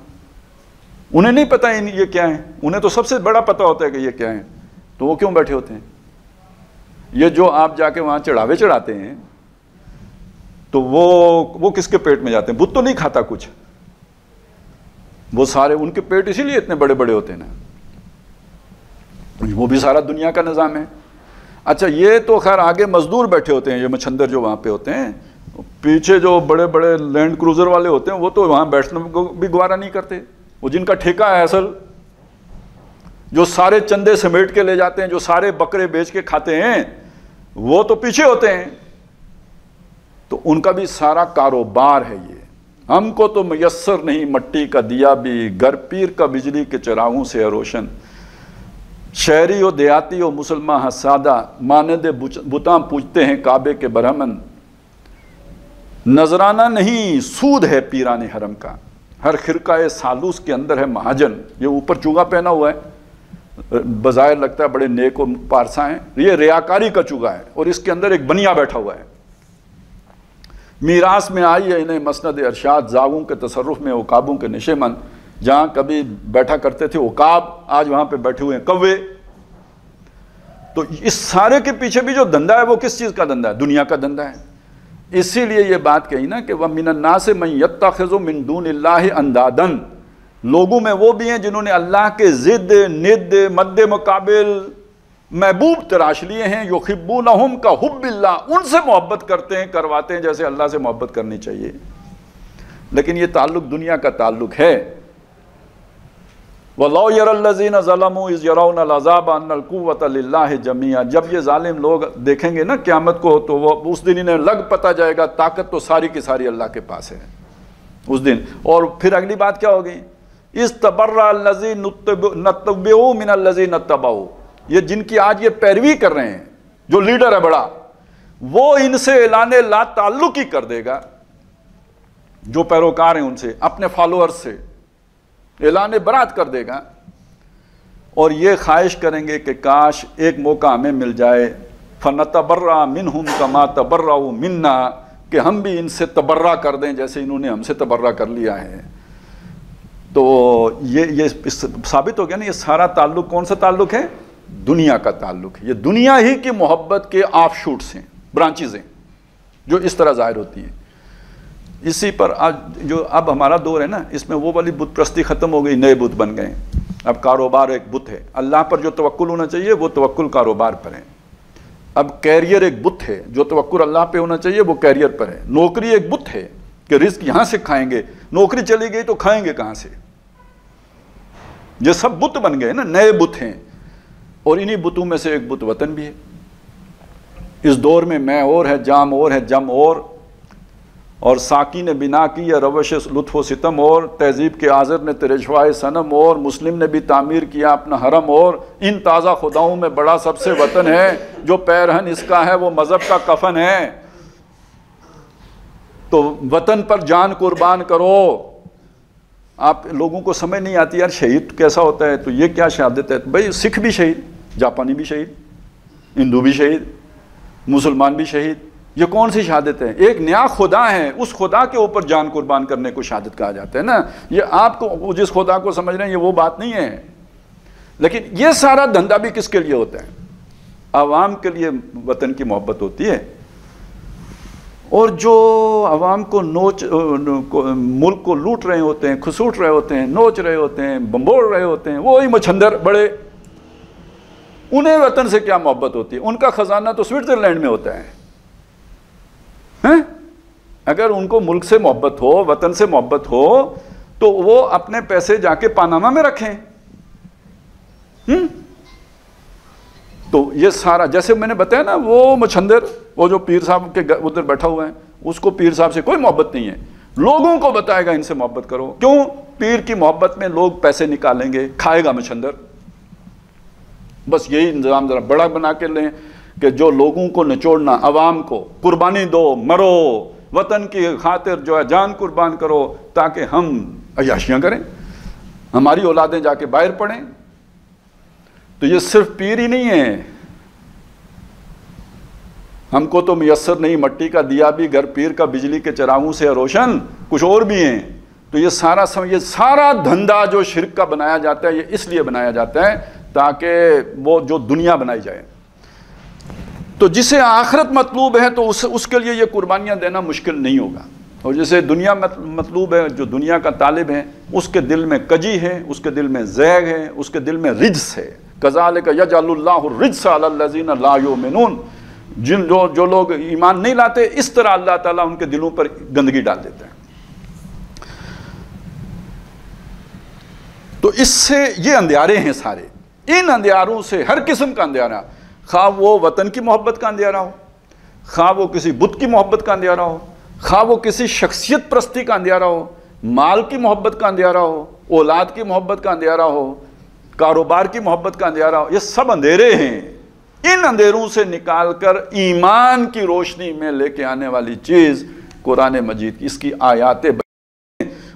انہیں نہیں پتہ یہ کیا ہے، انہیں تو سب سے بڑا پتہ ہوتا ہے کہ یہ کیا ہے، تو وہ کیوں بیٹھے ہوتے ہیں؟ یہ جو آپ جا کے وہاں چڑھاوے چڑھاتے ہیں تو وہ کس کے پیٹ میں جاتے ہیں؟ بت تو نہیں کھاتا کچھ، وہ سارے ان کے پیٹ اسی لیے اتنے بڑے بڑے ہوتے ہیں نا، وہ بھی سارا دنیا کا نظام ہے۔ اچھا، یہ تو خیر آگے مزدور بیٹھے ہوتے ہیں، یہ مچھندر جو وہاں پہ ہوتے ہیں، پیچھے جو بڑے بڑے لینڈ کروزر والے ہوتے ہیں وہ تو وہاں بیٹھنے کو بھی گوارا نہیں کرتے، وہ جن کا ٹھیکہ ہے اصل، جو سارے چندے سمیٹ کے لے جاتے ہیں، جو سارے بکرے بیچ کے کھاتے ہیں، وہ تو پیچھے ہوتے ہیں۔ تو ان کا بھی سارا کاروبار ہے یہ۔ ہم کو تو میسر نہیں مٹی کا دیا بھی، گھر پیر کا بجلی کے چراغوں سے ہے روشن۔ شہری و دیہاتی و مسلمان سادہ، مانند بتاں پوجتے ہیں کعبے کے برہمن۔ نذرانہ نہیں سود ہے پیران حرم کا، ہر خرقہ سالوس کے اندر ہے مہاجن۔ یہ اوپر چوگا پہنا ہوا ہے، بظاہر لگتا ہے بڑے نیک و پارسا ہیں، یہ ریاکاری کا چوگا ہے، اور اس کے اندر ایک بنیا بیٹھا ہوا ہے۔ میراث میں آئی ہے انہیں مسند ارشاد، زاغوں کے تصرف میں عقابوں کے نشے مند۔ جہاں کبھی بیٹھا کرتے تھے عقاب، آج وہاں پہ بیٹھے ہوئے ہیں کوے۔ تو اس سارے کے پیچھے بھی جو دھندا ہے وہ کس چیز کا دھندا ہے؟ دنیا کا دھندا ہے۔ اسی لیے یہ بات کہی نا کہ وَمِنَ النَّاسِ مَن يَتَّخِذُ مِن دُونِ اللَّهِ أَندَادًا، لوگوں میں وہ بھی ہیں جنہوں نے اللہ کے ضد، ند، مد مقابل محبوب تراش لیے ہیں، یحبونہم کا حب اللہ، ان سے محبت کرتے ہیں، کرواتے ہیں جیسے اللہ سے محبت کرنی چاہیے۔ لیکن یہ تعلق دنیا کا تعلق ہے۔ وَلَوْ يَرَى الَّذِينَ ظَلَمُوا إِذْ يَرَوْنَ الْعَذَابَ أَنَّ الْقُوَّةَ لِلَّهِ جَمِيعًا، جب یہ ظالم لوگ دیکھیں گے نا قیامت کو تو وہ اس دن انہیں لگ پتہ جائے گا طاقت تو ساری کی ساری اللہ کے پاس ہے اس دن۔ اور پھر اگلی بات کیا ہوگی؟ اِذْ تَبَرَّأَ الَّذِينَ اتَّبَعُوا مِنَ الَّذِينَ اتَّبَعُوا، یہ جن کی آج یہ پیروی کر رہے ہیں، جو لیڈر ہے بڑا، وہ ان سے اعلان لا تعلق ہی کر دے گا، جو پیروکار ہیں ان سے، اپنے فالوورز سے اعلان برات کر دے گا، اور یہ خواہش کریں گے کہ کاش ایک موقع ہمیں مل جائے، فَنَتَبَرَّأَ مِنْهُمْ كَمَا تَبَرَّأُوا مِنَّا، کہ ہم بھی ان سے تبرہ کر دیں جیسے انہوں نے ہم سے تبرہ کر لیا ہے۔ تو یہ ثابت ہو گیا نا، یہ سارا تعلق کون سا تعلق ہے؟ دنیا کا تعلق ہے۔ یہ دنیا ہی کی محبت کے آف شوٹس ہیں، برانچز ہیں، جو اس طرح ظاہر ہوتی ہیں۔ اسی پر آج جو اب ہمارا دور ہے نا، اس میں وہ والی بت پرستی ختم ہو گئی، نئے بت بن گئے۔ اب کاروبار ایک بت ہے، اللہ پر جو توکل ہونا چاہیے وہ توکل کاروبار پر ہے۔ اب کیریئر ایک بت ہے، جو توکل اللہ پہ ہونا چاہیے وہ کیریئر پر ہے۔ نوکری ایک بت ہے کہ رزق یہاں سے کھائیں گے، نوکری چلی گئی تو کھائیں گے کہاں سے؟ یہ سب بت بن گئے نا، نئے بت ہیں۔ اور انہی بتوں میں سے ایک بت وطن بھی ہے۔ اس دور میں میں اور ہے، جام اور ہے، جم اور ساقی نے بنا کی ہے روش لطف و ستم، اور تہذیب کے آذر نے ترشوائے صنم، اور مسلم نے بھی تعمیر کیا اپنا حرم، اور ان تازہ خداؤں میں بڑا سب سے وطن ہے، جو پیرہن اس کا ہے وہ مذہب کا کفن ہے۔ تو وطن پر جان قربان کرو۔ آپ لوگوں کو سمجھ نہیں آتی یار شہید کیسا ہوتا ہے، تو یہ کیا شہادت ہے؟ بھائی سکھ بھی شہید، جاپانی بھی شہید، ہندو بھی شہید، مسلمان بھی شہید، یہ کون سی شہادت ہے؟ ایک نیا خدا ہے، اس خدا کے اوپر جان قربان کرنے کو شہادت کہا جاتا ہے نا۔ یہ آپ کو جس خدا کو سمجھ رہے ہیں یہ وہ بات نہیں ہے۔ لیکن یہ سارا دھندا بھی کس کے لیے ہوتا ہے؟ عوام کے لیے وطن کی محبت ہوتی ہے۔ اور جو عوام کو ملک کو لوٹ رہے ہوتے ہیں، کھسوٹ رہے ہوتے ہیں، نوچ رہے ہوتے ہیں، بمبوڑ رہے ہوتے ہیں، وہی مچھندر بڑے، انہیں وطن سے کیا محبت ہوتی ہے؟ ان کا خزانہ تو سوئٹزرلینڈ میں ہوتا ہے۔ اگر ان کو ملک سے محبت ہو، وطن سے محبت ہو، تو وہ اپنے پیسے جا کے پاناما میں رکھیں۔ تو یہ سارا جیسے میں نے بتایا نا، وہ مچھندر، وہ جو پیر صاحب کے ادھر بیٹھا ہوا ہے، اس کو پیر صاحب سے کوئی محبت نہیں ہے، لوگوں کو بتائے گا ان سے محبت کرو۔ کیوں؟ پیر کی محبت میں لوگ پیسے نکالیں گے، کھائے گا مچھندر۔ بس یہی انتظام ذرا بڑا بنا کے لیں کہ جو لوگوں کو نچوڑنا، عوام کو قربانی دو، مرو، وطن کی خاطر جو ہے جان قربان کرو، تاکہ ہم عیاشیاں کریں، ہماری اولادیں جا کے باہر پڑھیں۔ تو یہ صرف پیر ہی نہیں ہے، ہم کو تو میسر نہیں مٹی کا دیا بھی گھر پیر کا بجلی کے چراغوں سے روشن، کچھ اور بھی ہیں۔ تو یہ سارا دھندا جو شرک کا بنایا جاتا ہے، یہ اس لیے بنایا جاتا ہے تاکہ وہ جو دنیا بنائی جائے۔ تو جسے آخرت مطلوب ہے تو اس کے لیے یہ قربانیاں دینا مشکل نہیں ہوگا، اور جسے دنیا مطلوب ہے، جو دنیا کا طالب ہے، اس کے دل میں کجی ہے، اس کے دل میں زیغ ہے، اس کے دل میں رجس ہے۔ کذالک یجعل اللہ الرجس علی الذین لا یؤمنون، جو لوگ ایمان نہیں لاتے، اس طرح اللہ تعالیٰ ان کے دلوں پر گندگی ڈال دیتا ہے۔ تو اس سے یہ اندھیارے ہیں سارے، ان اندھیاروں سے ہر قسم کا اندھیارہ، خواہ وہ وطن کی محبت کا اندھیارہ ہو، خواہ وہ کسی بت کی محبت کا اندھیارہ ہو، خواہ وہ کسی شخصیت پرستی کا اندھیارہ ہو، مال کی محبت کا اندھیارہ ہو، اولاد کی محبت کا اندھیارہ ہو، کاروبار کی محبت کا اندھیارہ ہو، یہ سب اندھیرے ہیں۔ ان اندھیروں سے نکال کر ایمان کی روشنی میں لے کے آنے والی چیز قرآن مجید کی، اس کی آیات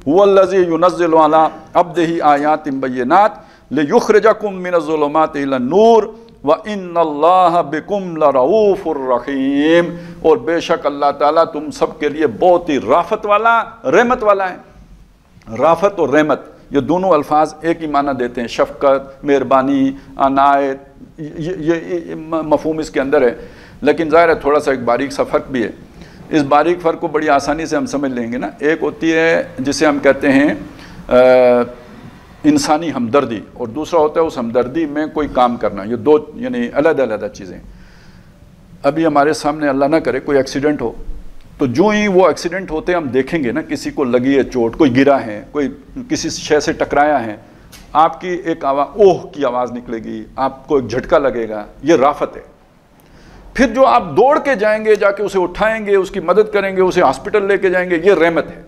هو الذی ينزل علی عبدہ آیات بینات لیخرجکم من الظلمات الی النور وَإِنَّ اللَّهَ بِكُمْ لَرَؤُوفٌ الرَّحِيمٌ، اور بے شک اللہ تعالیٰ تم سب کے لیے بہت ہی رافت والا، رحمت والا ہے۔ رافت اور رحمت یہ دونوں الفاظ ایک ہی معنی دیتے ہیں، شفقت، مہربانی، عنایت، یہ مفہوم اس کے اندر ہے، لیکن ظاہر ہے تھوڑا سا ایک باریک سا فرق بھی ہے۔ اس باریک فرق کو بڑی آسانی سے ہم سمجھ لیں گے نا۔ ایک ہوتی ہے جسے ہم کہتے ہیں انسانی ہمدردی، اور دوسرا ہوتا ہے اس ہمدردی میں کوئی کام کرنا. یہ دو یعنی علیحدہ علیحدہ چیزیں. ابھی ہمارے سامنے اللہ نہ کرے کوئی ایکسیڈنٹ ہو، تو جو ہی وہ ایکسیڈنٹ ہوتے ہیں ہم دیکھیں گے نا، کسی کو لگی ہے چوٹ، کوئی گرا ہے، کوئی کسی شے سے ٹکرایا ہے، آپ کی ایک آواز اوہ کی آواز نکلے گی، آپ کو ایک جھٹکا لگے گا. یہ رافت ہے. پھر جو آپ دوڑ کے جائیں گے، جا کے اسے اٹھائیں گے، اس کی مدد کریں گے، اسے ہاسپٹل لے کے جائیں گے، یہ رحمت ہے.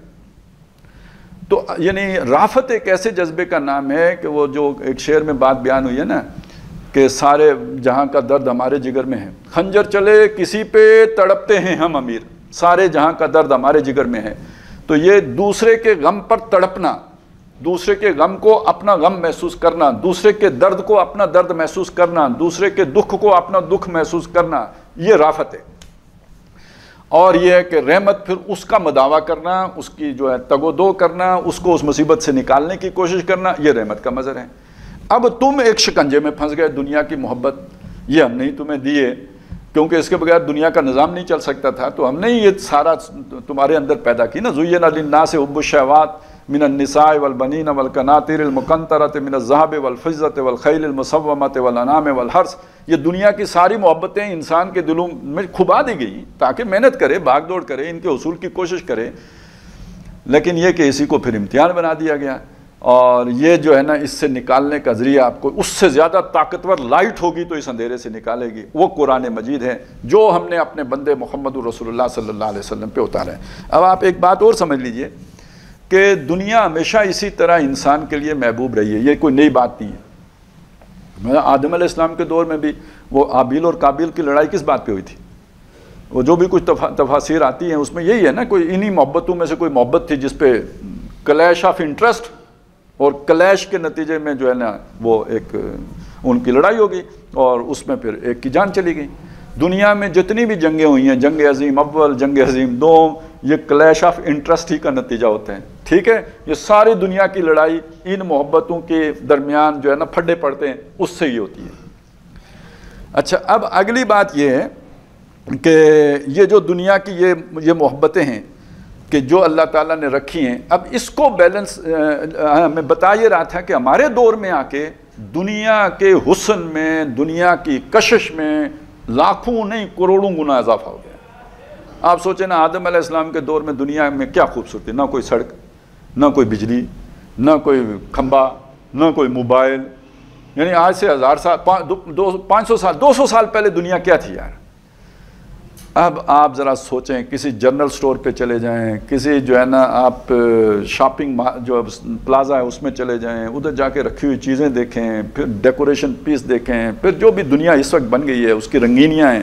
تو یعنی رافت ایک ایسے جذبے کا نام ہے کہ وہ جو ایک شعر میں بات بیان ہوئی ہے نا کہ سارے جہاں کا درد ہمارے جگر میں ہے، خنجر چلے کسی پہ تڑپتے ہیں ہم امیر، سارے جہاں کا درد ہمارے جگر میں ہے. تو یہ دوسرے کے غم پر تڑپنا، دوسرے کے غم کو اپنا غم محسوس کرنا، دوسرے کے درد کو اپنا درد محسوس کرنا، دوسرے کے دکھ کو اپنا دکھ محسوس کرنا، یہ رافت ہے. اور یہ ہے کہ رحمت پھر اس کا مداوع کرنا، اس کی جو ہے تگ و دو کرنا، اس کو اس مصیبت سے نکالنے کی کوشش کرنا، یہ رحمت کا مظہر ہے. اب تم ایک شکنجے میں پھنس گئے، دنیا کی محبت یہ ہم نے ہی تمہیں دی ہے، کیونکہ اس کے بغیر دنیا کا نظام نہیں چل سکتا تھا، تو ہم نے ہی یہ سارا تمہارے اندر پیدا کی نا. زُيِّنَ لِلنَّاسِ حُبُّ الشَّهَوَاتِ من النساء والبنین والقناطیر المقنطرۃ من الذهب والفضة والخیل المسومۃ والانعام والحرث. یہ دنیا کی ساری محبتیں انسان کے دلوں میں کھبا دی گئی تاکہ محنت کرے، بھاگ دوڑ کرے، ان کے حصول کی کوشش کرے. لیکن یہ کہ اسی کو پھر امتحان بنا دیا گیا، اور یہ جو ہے نا اس سے نکالنے کا ذریعہ آپ کو اس سے زیادہ طاقتور لائٹ ہوگی تو اس اندھیرے سے نکالے گی، وہ قرآن مجید ہے جو ہم نے اپنے بندے محمد رسول اللہ صلی اللہ علیہ وسلم پہ اتارا ہے. اب آپ ایک بات اور سمجھ لیجئے کہ دنیا ہمیشہ اسی طرح انسان کے لیے محبوب رہی ہے، یہ کوئی نئی بات نہیں ہے. آدم علیہ السلام کے دور میں بھی وہ آبیل اور قابیل کی لڑائی کس بات پہ ہوئی تھی؟ وہ جو بھی کچھ تفاسیر آتی ہیں اس میں یہی ہے نا، کوئی انہی محبتوں میں سے کوئی محبت تھی جس پہ کلیش آف انٹرسٹ، اور کلیش کے نتیجے میں جو ہے نا وہ ایک ان کی لڑائی ہوگی اور اس میں پھر ایک کی جان چلی گئی. دنیا میں جتنی بھی جنگیں ہوئی ہیں، جنگ عظیم اول، جنگ عظیم دوم، یہ کلیش آف انٹرسٹ ہی کا نتیجہ ہوتے ہیں. ٹھیک ہے، یہ ساری دنیا کی لڑائی ان محبتوں کے درمیان جو ہے نا پھڈے پڑتے ہیں، اس سے ہی ہوتی ہے. اچھا، اب اگلی بات یہ ہے کہ یہ جو دنیا کی یہ محبتیں ہیں کہ جو اللہ تعالیٰ نے رکھی ہیں، اب اس کو بیلنس میں بتا یہ رہا تھا کہ ہمارے دور میں آ کے دنیا کے حسن میں، دنیا کی کشش میں لاکھوں نہیں کروڑوں گنا اضافہ ہو گیا. آپ سوچیں نا، آدم علیہ السلام کے دور میں دنیا میں کیا خوبصورتی، نہ کوئی سڑک، نہ کوئی بجلی، نہ کوئی کھمبا، نہ کوئی موبائل. یعنی آج سے 1000 سال 500 سال 200 سال پہلے دنیا کیا تھی یار. اب آپ ذرا سوچیں، کسی جنرل سٹور پہ چلے جائیں، کسی جو ہے نا آپ شاپنگ جو پلازا ہے اس میں چلے جائیں، ادھر جا کے رکھی ہوئی چیزیں دیکھیں، پھر ڈیکوریشن پیس دیکھیں، پھر جو بھی دنیا اس وقت بن گئی ہے اس کی رنگینیاں ہیں،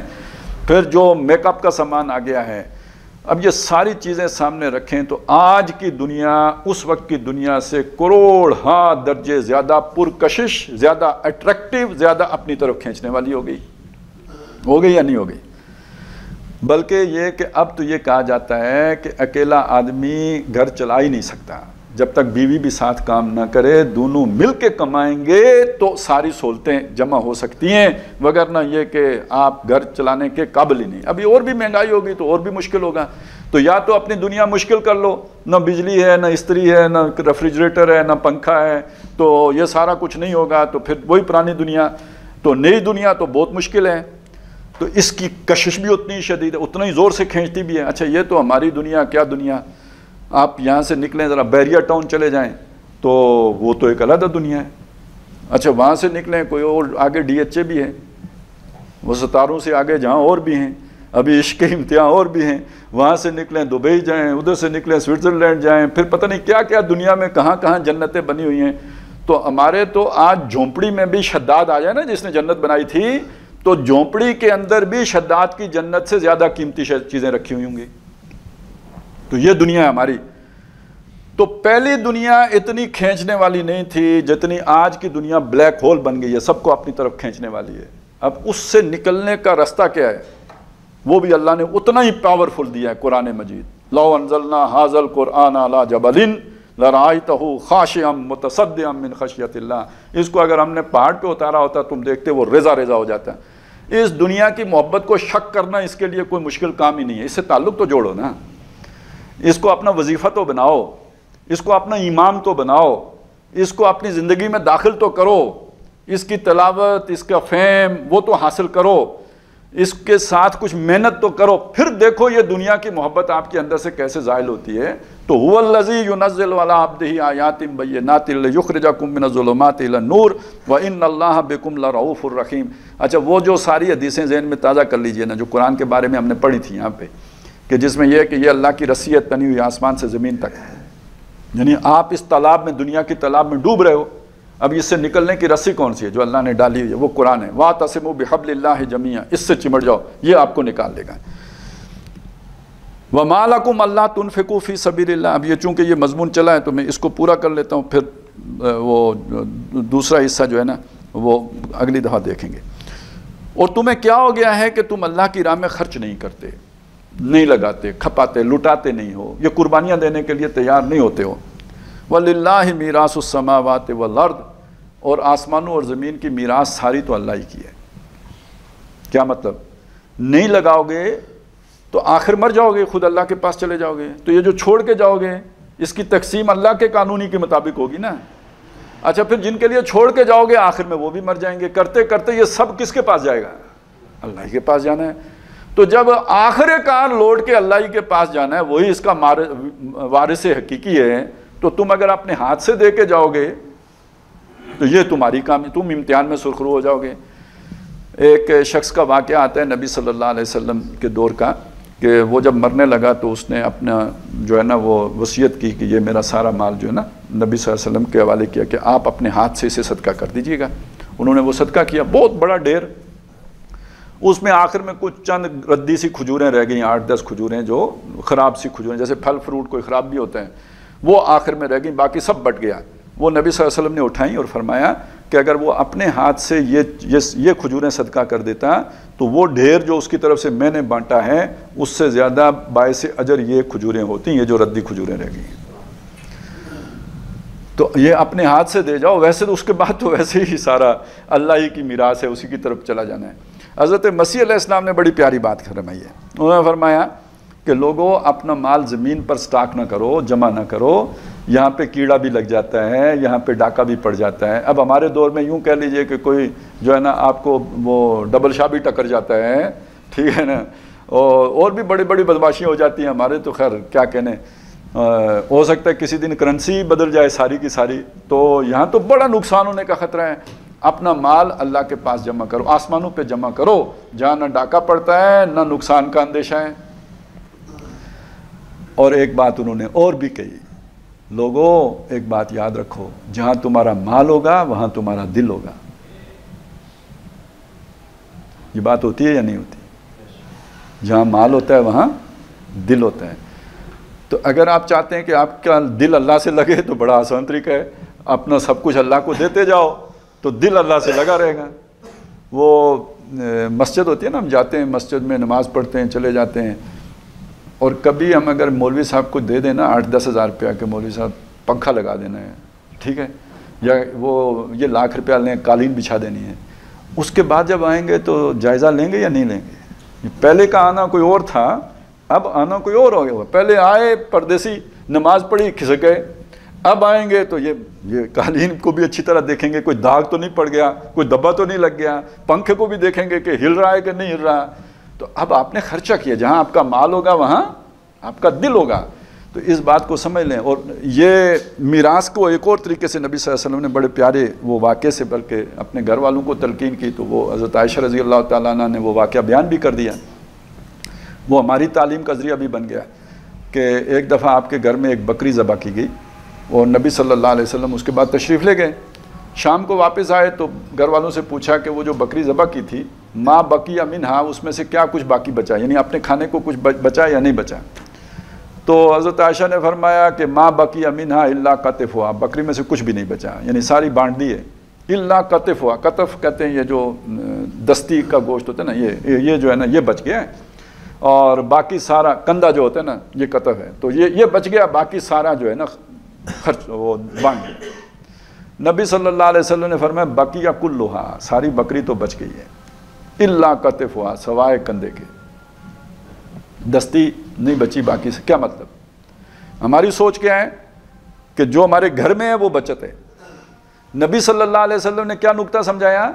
پھر جو میک اپ کا سامان آ گیا ہے. اب یہ ساری چیزیں سامنے رکھیں تو آج کی دنیا اس وقت کی دنیا سے کروڑ درجے زیادہ پرکشش، زیادہ اٹریکٹیو، زیادہ اپنی طرف کھینچنے والی ہو گئی یا نہیں ہو گئی؟ بلکہ یہ کہ اب تو یہ کہا جاتا ہے کہ اکیلا آدمی گھر چلا ہی نہیں سکتا جب تک بیوی بھی ساتھ کام نہ کرے. دونوں مل کے کمائیں گے تو ساری سہولتیں جمع ہو سکتی ہیں، وگرنہ یہ کہ آپ گھر چلانے کے قابل ہی نہیں. ابھی اور بھی مہنگائی ہوگی تو اور بھی مشکل ہوگا. تو یا تو اپنی دنیا مشکل کر لو، نہ بجلی ہے، نہ استری ہے، نہ ریفریجریٹر ہے، نہ پنکھا ہے، تو یہ سارا کچھ نہیں ہوگا، تو پھر وہی پرانی دنیا. تو نئی دنیا تو بہت مشکل ہے، تو اس کی کشش بھی اتنی شدید ہے، اتنا ہی زور سے کھینچتی بھی ہے. اچھا، یہ تو ہماری دنیا، کیا دنیا. آپ یہاں سے نکلیں ذرا بیریا ٹاؤن چلے جائیں تو وہ تو ایک علیحدہ دنیا ہے. اچھا، وہاں سے نکلیں کوئی اور آگے ڈی ایچ اے بھی ہے، وہ ستاروں سے آگے جہاں اور بھی ہیں، ابھی عشق کے امتحان اور بھی ہیں. وہاں سے نکلیں دبئی جائیں، ادھر سے نکلیں سوئٹزرلینڈ جائیں، پھر پتہ نہیں کیا کیا دنیا میں کہاں کہاں جنتیں بنی ہوئی ہیں. تو ہمارے تو آج جھونپڑی میں بھی شداد آ جائے نا جس نے جنت بنائی تھی، تو جھونپڑی کے اندر بھی شداد کی جنت سے زیادہ قیمتی چیزیں رکھی ہوئی ہوں گی. تو یہ دنیا ہے ہماری. تو پہلی دنیا اتنی کھینچنے والی نہیں تھی جتنی آج کی دنیا بلیک ہول بن گئی ہے، سب کو اپنی طرف کھینچنے والی ہے. اب اس سے نکلنے کا راستہ کیا ہے؟ وہ بھی اللہ نے اتنا ہی پاورفل دیا ہے قرآن مجید. لو انزلنا ھذا القرآن علی جبل لرأیتہ خاشعا متصدعا من خشیۃ اللہ. اس کو اگر ہم نے پہاڑ پہ اتارا ہوتا تم دیکھتے وہ ریزہ ریزہ ہو جاتا. اس دنیا کی محبت کو شک کرنا اس کے لیے کوئی مشکل کام ہی نہیں ہے. اس سے تعلق تو جوڑو نا، اس کو اپنا وظیفہ تو بناؤ، اس کو اپنا امام تو بناؤ. اس کو اپنی زندگی میں داخل تو کرو، اس کی تلاوت، اس کا فہم وہ تو حاصل کرو، اس کے ساتھ کچھ محنت تو کرو، پھر دیکھو یہ دنیا کی محبت آپ کے اندر سے کیسے ظاہر ہوتی ہے۔ تو هو الذی ينزل علی عبدہ آیات بینات لیخرجکم من الظلمات الی النور وان اللہ بکم لرؤوف الرحیم۔ اچھا، وہ جو ساری حدیثیں ذہن میں تازہ کر لیجئے نا، جو قرآن کے بارے میں ہم نے پڑھی تھی یہاں پہ، کہ جس میں یہ ہے کہ یہ اللہ کی رسی ہے تنی ہوئی آسمان سے زمین تک، یعنی آپ اس تالاب میں، دنیا کی تالاب میں ڈوب رہے ہو، اب اس سے نکلنے کی رسی کون سی ہے؟ جو اللہ نے ڈالی ہوئی ہے، وہ قرآن ہے۔ وَاعْتَصِمُوا بِحَبْلِ اللَّهِ جَمِيعًا، اس سے چمٹ جاؤ، یہ آپ کو نکال لے گا۔ وَمَا لَكُمْ أَلَّا تُنْفِقُوا فِي سَبِيلِ اللَّهِ۔ اب یہ چونکہ یہ مضمون چلا ہے تو میں اس کو پورا کر لیتا ہوں، پھر وہ دوسرا حصہ جو ہے نا وہ اگلی دفعہ دیکھیں گے۔ اور تمہیں کیا ہو گیا ہے کہ تم اللہ کی راہ میں خرچ نہیں کرتے، نہیں لگاتے، کھپاتے، لٹاتے نہیں ہو، یہ قربانیاں دینے کے لیے تیار نہیں ہوتے ہو۔ وَلِلَّهِ مِيرَاثُ السَّمَاوَاتِ وَالْأَرْضِ، اور آسمانوں اور زمین کی میراث ساری تو اللہ ہی کی ہے۔ کیا مطلب؟ نہیں لگاؤ گے تو آخر مر جاؤ گے، خود اللہ کے پاس چلے جاؤ گے، تو یہ جو چھوڑ کے جاؤ گے اس کی تقسیم اللہ کے قانونی کے مطابق ہوگی نا۔ اچھا، پھر جن کے لیے چھوڑ کے جاؤ گے آخر میں وہ بھی مر جائیں گے، کرتے کرتے یہ سب کس کے پاس جائے گا؟ اللہ ہی کے پاس جانا ہے۔ تو جب آخر کار لوٹ کے اللہ ہی کے پاس جانا ہے، وہی اس کا وارث حقیقی ہے، تو تم اگر اپنے ہاتھ سے دے کے جاؤ گے تو یہ تمہاری کامی، تم امتحان میں سرخرو ہو جاؤ گے۔ ایک شخص کا واقعہ آتا ہے نبی صلی اللہ علیہ وسلم کے دور کا، کہ وہ جب مرنے لگا تو اس نے اپنا جو ہے نا وہ وصیت کی کہ یہ میرا سارا مال جو ہے نا نبی صلی اللہ علیہ وسلم کے حوالے کیا کہ آپ اپنے ہاتھ سے اسے صدقہ کر دیجیے گا۔ انہوں نے وہ صدقہ کیا، بہت بڑا ڈھیر، اس میں آخر میں کچھ چند ردی سی کھجوریں رہ گئیں، 8-10 کھجوریں جو خراب سی کھجوریں، جیسے پھل فروٹ کوئی خراب بھی ہوتے ہیں، وہ آخر میں رہ گئیں، باقی سب بٹ گیا۔ وہ نبی صلی اللہ علیہ وسلم نے اٹھائیں اور فرمایا کہ اگر وہ اپنے ہاتھ سے یہ کھجوریں صدقہ کر دیتا تو وہ ڈھیر جو اس کی طرف سے میں نے بانٹا ہے اس سے زیادہ باعث اجر یہ کھجوریں ہوتی ہیں، یہ جو ردی کھجوریں رہ گئی ہیں۔ تو یہ اپنے ہاتھ سے دے جاؤ، ویسے تو اس کے بعد تو ویسے ہی سارا اللہ ہی کی میراث ہے، اسی کی طرف چلا جانا ہے۔ حضرت مسیح علیہ السلام نے بڑی پیاری بات فرمائی ہے، انہوں نے فرمایا کہ لوگوں اپنا مال زمین پر سٹاک نہ کرو، جمع نہ کرو، یہاں پہ کیڑا بھی لگ جاتا ہے، یہاں پہ ڈاکہ بھی پڑ جاتا ہے۔ اب ہمارے دور میں یوں کہہ لیجئے کہ کوئی جو ہے نا آپ کو وہ ڈبل شاہ بھی ٹکر جاتا ہے، ٹھیک ہے نا، اور بھی بڑی بڑی بدماشیاں ہو جاتی ہیں ہمارے، تو خیر کیا کہنے، ہو سکتا ہے کسی دن کرنسی بدل جائے ساری کی ساری، تو یہاں تو بڑا نقصان ہونے کا خطرہ ہے۔ اپنا مال اللہ کے پاس جمع کرو، آسمانوں پہ جمع کرو، جہاں نہ ڈاکہ پڑتا ہے نہ نقصان کا اندیشہ ہے۔ اور ایک بات انہوں نے اور بھی کہی، لوگوں ایک بات یاد رکھو، جہاں تمہارا مال ہوگا وہاں تمہارا دل ہوگا۔ یہ بات ہوتی ہے یا نہیں ہوتی؟ جہاں مال ہوتا ہے وہاں دل ہوتا ہے۔ تو اگر آپ چاہتے ہیں کہ آپ کا دل اللہ سے لگے تو بڑا آسان طریقہ ہے، اپنا سب کچھ اللہ کو دیتے جاؤ تو دل اللہ سے لگا رہے گا۔ وہ مسجد ہوتی ہے نا، ہم جاتے ہیں مسجد میں نماز پڑھتے ہیں، چلے جاتے ہیں، اور کبھی ہم اگر مولوی صاحب کو دے دینا 8-10 ہزار روپیہ کہ مولوی صاحب پنکھا لگا دینا ہے، ٹھیک ہے، یا وہ یہ لاکھ روپیہ لیں قالین بچھا دینی ہے، اس کے بعد جب آئیں گے تو جائزہ لیں گے یا نہیں لیں گے؟ پہلے کا آنا کوئی اور تھا، اب آنا کوئی اور ہو گیا۔ پہلے آئے پردیسی، نماز پڑھی، کھسک گئے، اب آئیں گے تو یہ قالین کو بھی اچھی طرح دیکھیں گے، کوئی داغ تو نہیں پڑ گیا، کوئی دبا تو نہیں لگ گیا، پنکھے کو بھی دیکھیں گے کہ ہل رہا ہے کہ نہیں ہل رہا۔ تو اب آپ نے خرچہ کیا، جہاں آپ کا مال ہوگا وہاں آپ کا دل ہوگا۔ تو اس بات کو سمجھ لیں۔ اور یہ میراث کو ایک اور طریقے سے نبی صلی اللہ علیہ وسلم نے بڑے پیارے وہ واقعے سے بلکہ اپنے گھر والوں کو تلقین کی، تو وہ حضرت عائشہ رضی اللہ تعالیٰ عنہ نے وہ واقعہ بیان بھی کر دیا۔ وہ ہماری تعلیم کا ذریعہ بھی بن گیا کہ ایک دفعہ آپ کے گھر میں ایک بکری ذبح کی گئی اور نبی صلی اللہ علیہ وسلم اس کے بعد تشریف لے گئے۔ شام کو واپس آئے تو گھر والوں سے پوچھا کہ وہ جو بکری ذبح کی تھی، ما بقی منہا، اس میں سے کیا کچھ باقی بچا، یعنی اپنے کھانے کو کچھ بچا یا نہیں بچا؟ تو حضرت عائشہ نے فرمایا کہ ما بقی منہا الا قطفھا، بکری میں سے کچھ بھی نہیں بچا، یعنی ساری بانٹ دی ہے۔ الا قطفھا، قطف کہتے ہیں یہ جو دستی کا گوشت ہوتا ہے نا، یہ جو ہے نا یہ بچ گیا ہے، اور باقی سارا کندھا جو ہوتا ہے نا یہ قطف ہے، تو یہ بچ گیا، باقی سارا جو ہے نا خرچ وہ بانٹ گیا۔ نبی صلی اللہ علیہ وسلم نے فرمایا بقیہ کلھا، ساری بکری تو بچ گئی ہے، الا قطفھا، سوائے کندھے کے، دستی نہیں بچی باقی سے۔ کیا مطلب؟ ہماری سوچ کیا ہے کہ جو ہمارے گھر میں ہے وہ بچت ہے، نبی صلی اللہ علیہ وسلم نے کیا نکتہ سمجھایا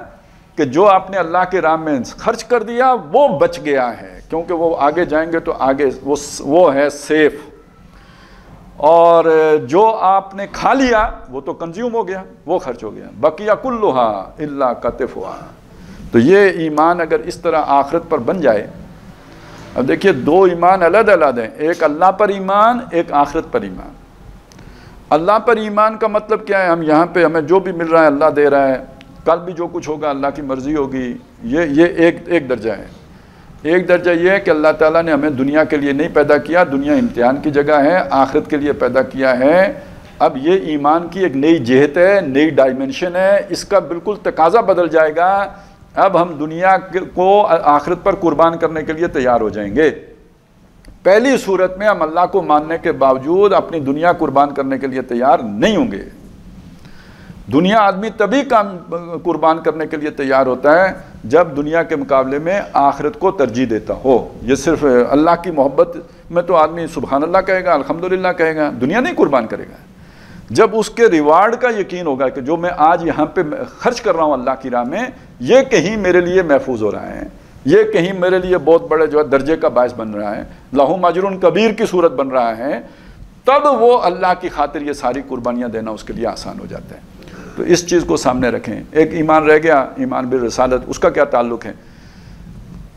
کہ جو آپ نے اللہ کے راہ میں خرچ کر دیا وہ بچ گیا ہے، کیونکہ وہ آگے جائیں گے تو آگے وہ ہے سیف، اور جو آپ نے کھا لیا وہ تو کنزیوم ہو گیا، وہ خرچ ہو گیا، بقیہ کلھا الا کتفھا۔ تو یہ ایمان اگر اس طرح آخرت پر بن جائے، اب دیکھیے دو ایمان علیحدہ علیحدہ ہیں، ایک اللہ پر ایمان، ایک آخرت پر ایمان۔ اللہ پر ایمان کا مطلب کیا ہے؟ ہم یہاں پہ ہمیں جو بھی مل رہا ہے اللہ دے رہا ہے، کل بھی جو کچھ ہوگا اللہ کی مرضی ہوگی، یہ ایک درجہ ہے۔ ایک درجہ یہ ہے کہ اللہ تعالیٰ نے ہمیں دنیا کے لیے نہیں پیدا کیا، دنیا امتحان کی جگہ ہے، آخرت کے لیے پیدا کیا ہے۔ اب یہ ایمان کی ایک نئی جہت ہے، نئی ڈائمنشن ہے، اس کا بالکل تقاضا بدل جائے گا۔ اب ہم دنیا کو آخرت پر قربان کرنے کے لیے تیار ہو جائیں گے۔ پہلی صورت میں ہم اللہ کو ماننے کے باوجود اپنی دنیا قربان کرنے کے لیے تیار نہیں ہوں گے۔ دنیا آدمی تبھی قربان کرنے کے لیے تیار ہوتا ہے جب دنیا کے مقابلے میں آخرت کو ترجیح دیتا ہو۔ یہ صرف اللہ کی محبت میں تو آدمی سبحان اللہ کہے گا، الحمدللہ کہے گا، دنیا نہیں قربان کرے گا۔ جب اس کے ریوارڈ کا یقین ہوگا کہ جو میں آج یہاں پہ خرچ کر رہا ہوں اللہ کی راہ میں، یہ کہیں میرے لیے محفوظ ہو رہا ہے، یہ کہیں میرے لیے بہت بڑے جو ہے درجے کا باعث بن رہا ہے، لہم اجر کبیر کی صورت بن رہا ہے، تب وہ اللہ کی خاطر یہ ساری قربانیاں دینا اس کے لیے آسان ہو جاتا ہے۔ تو اس چیز کو سامنے رکھیں۔ ایک ایمان رہ گیا، ایمان بالرسالت، اس کا کیا تعلق ہے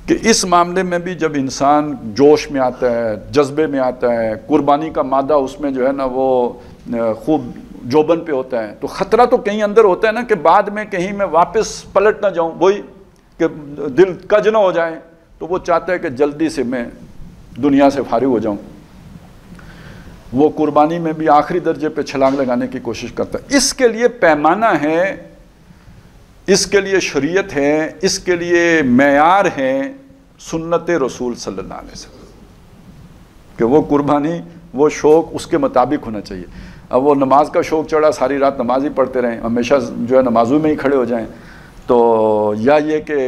کہ اس معاملے میں بھی جب انسان جوش میں آتا ہے، جذبے میں آتا ہے، قربانی کا مادہ اس میں جو ہے نا وہ خوب جوبن پہ ہوتا ہے، تو خطرہ تو کہیں اندر ہوتا ہے نا کہ بعد میں کہیں میں واپس پلٹ نہ جاؤں، وہی کہ دل کج نہ ہو جائے، تو وہ چاہتا ہے کہ جلدی سے میں دنیا سے فارغ ہو جاؤں۔ وہ قربانی میں بھی آخری درجے پہ چھلانگ لگانے کی کوشش کرتا ہے۔ اس کے لیے پیمانہ ہے، اس کے لیے شریعت ہے، اس کے لیے معیار ہے سنت رسول صلی اللہ علیہ وسلم، کہ وہ قربانی، وہ شوق اس کے مطابق ہونا چاہیے۔ اب وہ نماز کا شوق چڑھا، ساری رات نماز ہی پڑھتے رہیں، ہمیشہ جو ہے نمازوں میں ہی کھڑے ہو جائیں، تو یا یہ کہ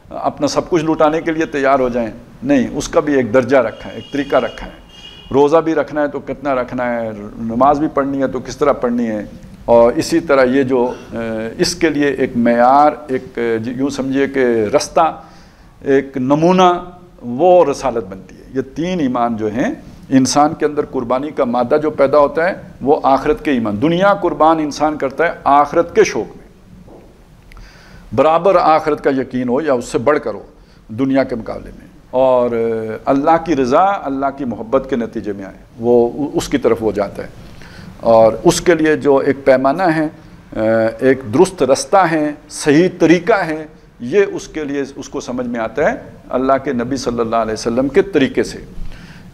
اپنا سب کچھ لوٹانے کے لیے تیار ہو جائیں، نہیں، اس کا بھی ایک درجہ رکھا ہے، ایک طریقہ رکھا ہے۔ روزہ بھی رکھنا ہے تو کتنا رکھنا ہے، نماز بھی پڑھنی ہے تو کس طرح پڑھنی ہے، اور اسی طرح یہ جو اس کے لیے ایک معیار، ایک یوں سمجھیے کہ رستہ، ایک نمونہ، وہ رسالت بنتی ہے۔ یہ تین ایمان جو ہیں، انسان کے اندر قربانی کا مادہ جو پیدا ہوتا ہے وہ آخرت کے ایمان، دنیا قربان انسان کرتا ہے آخرت کے شوق میں، برابر آخرت کا یقین ہو یا اس سے بڑھ کر ہو دنیا کے مقابلے میں، اور اللہ کی رضا، اللہ کی محبت کے نتیجے میں آئے، وہ اس کی طرف وہ جاتا ہے۔ اور اس کے لیے جو ایک پیمانہ ہے، ایک درست رستہ ہے، صحیح طریقہ ہے، یہ اس کے لیے اس کو سمجھ میں آتا ہے اللہ کے نبی صلی اللہ علیہ وسلم کے طریقے سے۔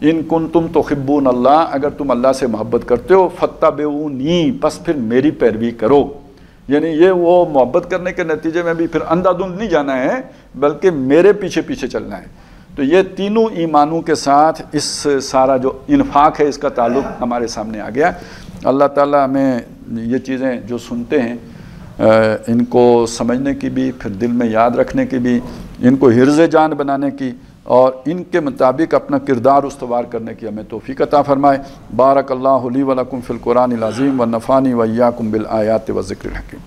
ان کنتم تحبون اللہ، اگر تم اللہ سے محبت کرتے ہو، فاتبعونی، پس پھر میری پیروی کرو۔ یعنی یہ وہ محبت کرنے کے نتیجے میں بھی پھر اندھا دھند نہیں جانا ہے، بلکہ میرے پیچھے پیچھے چلنا ہے۔ تو یہ تینوں ایمانوں کے ساتھ اس سارا جو انفاق ہے اس کا تعلق ہمارے سامنے آ گیا۔ اللہ تعالیٰ ہمیں یہ چیزیں جو سنتے ہیں ان کو سمجھنے کی بھی، پھر دل میں یاد رکھنے کی بھی، ان کو حرز جان بنانے کی، اور ان کے مطابق اپنا کردار استوار کرنے کی ہمیں توفیق عطا فرمائے۔ بارک اللہ لی و لکم فی القرآن العظیم ونفعنی و ایاکم بالآیات و ذکر الحکیم۔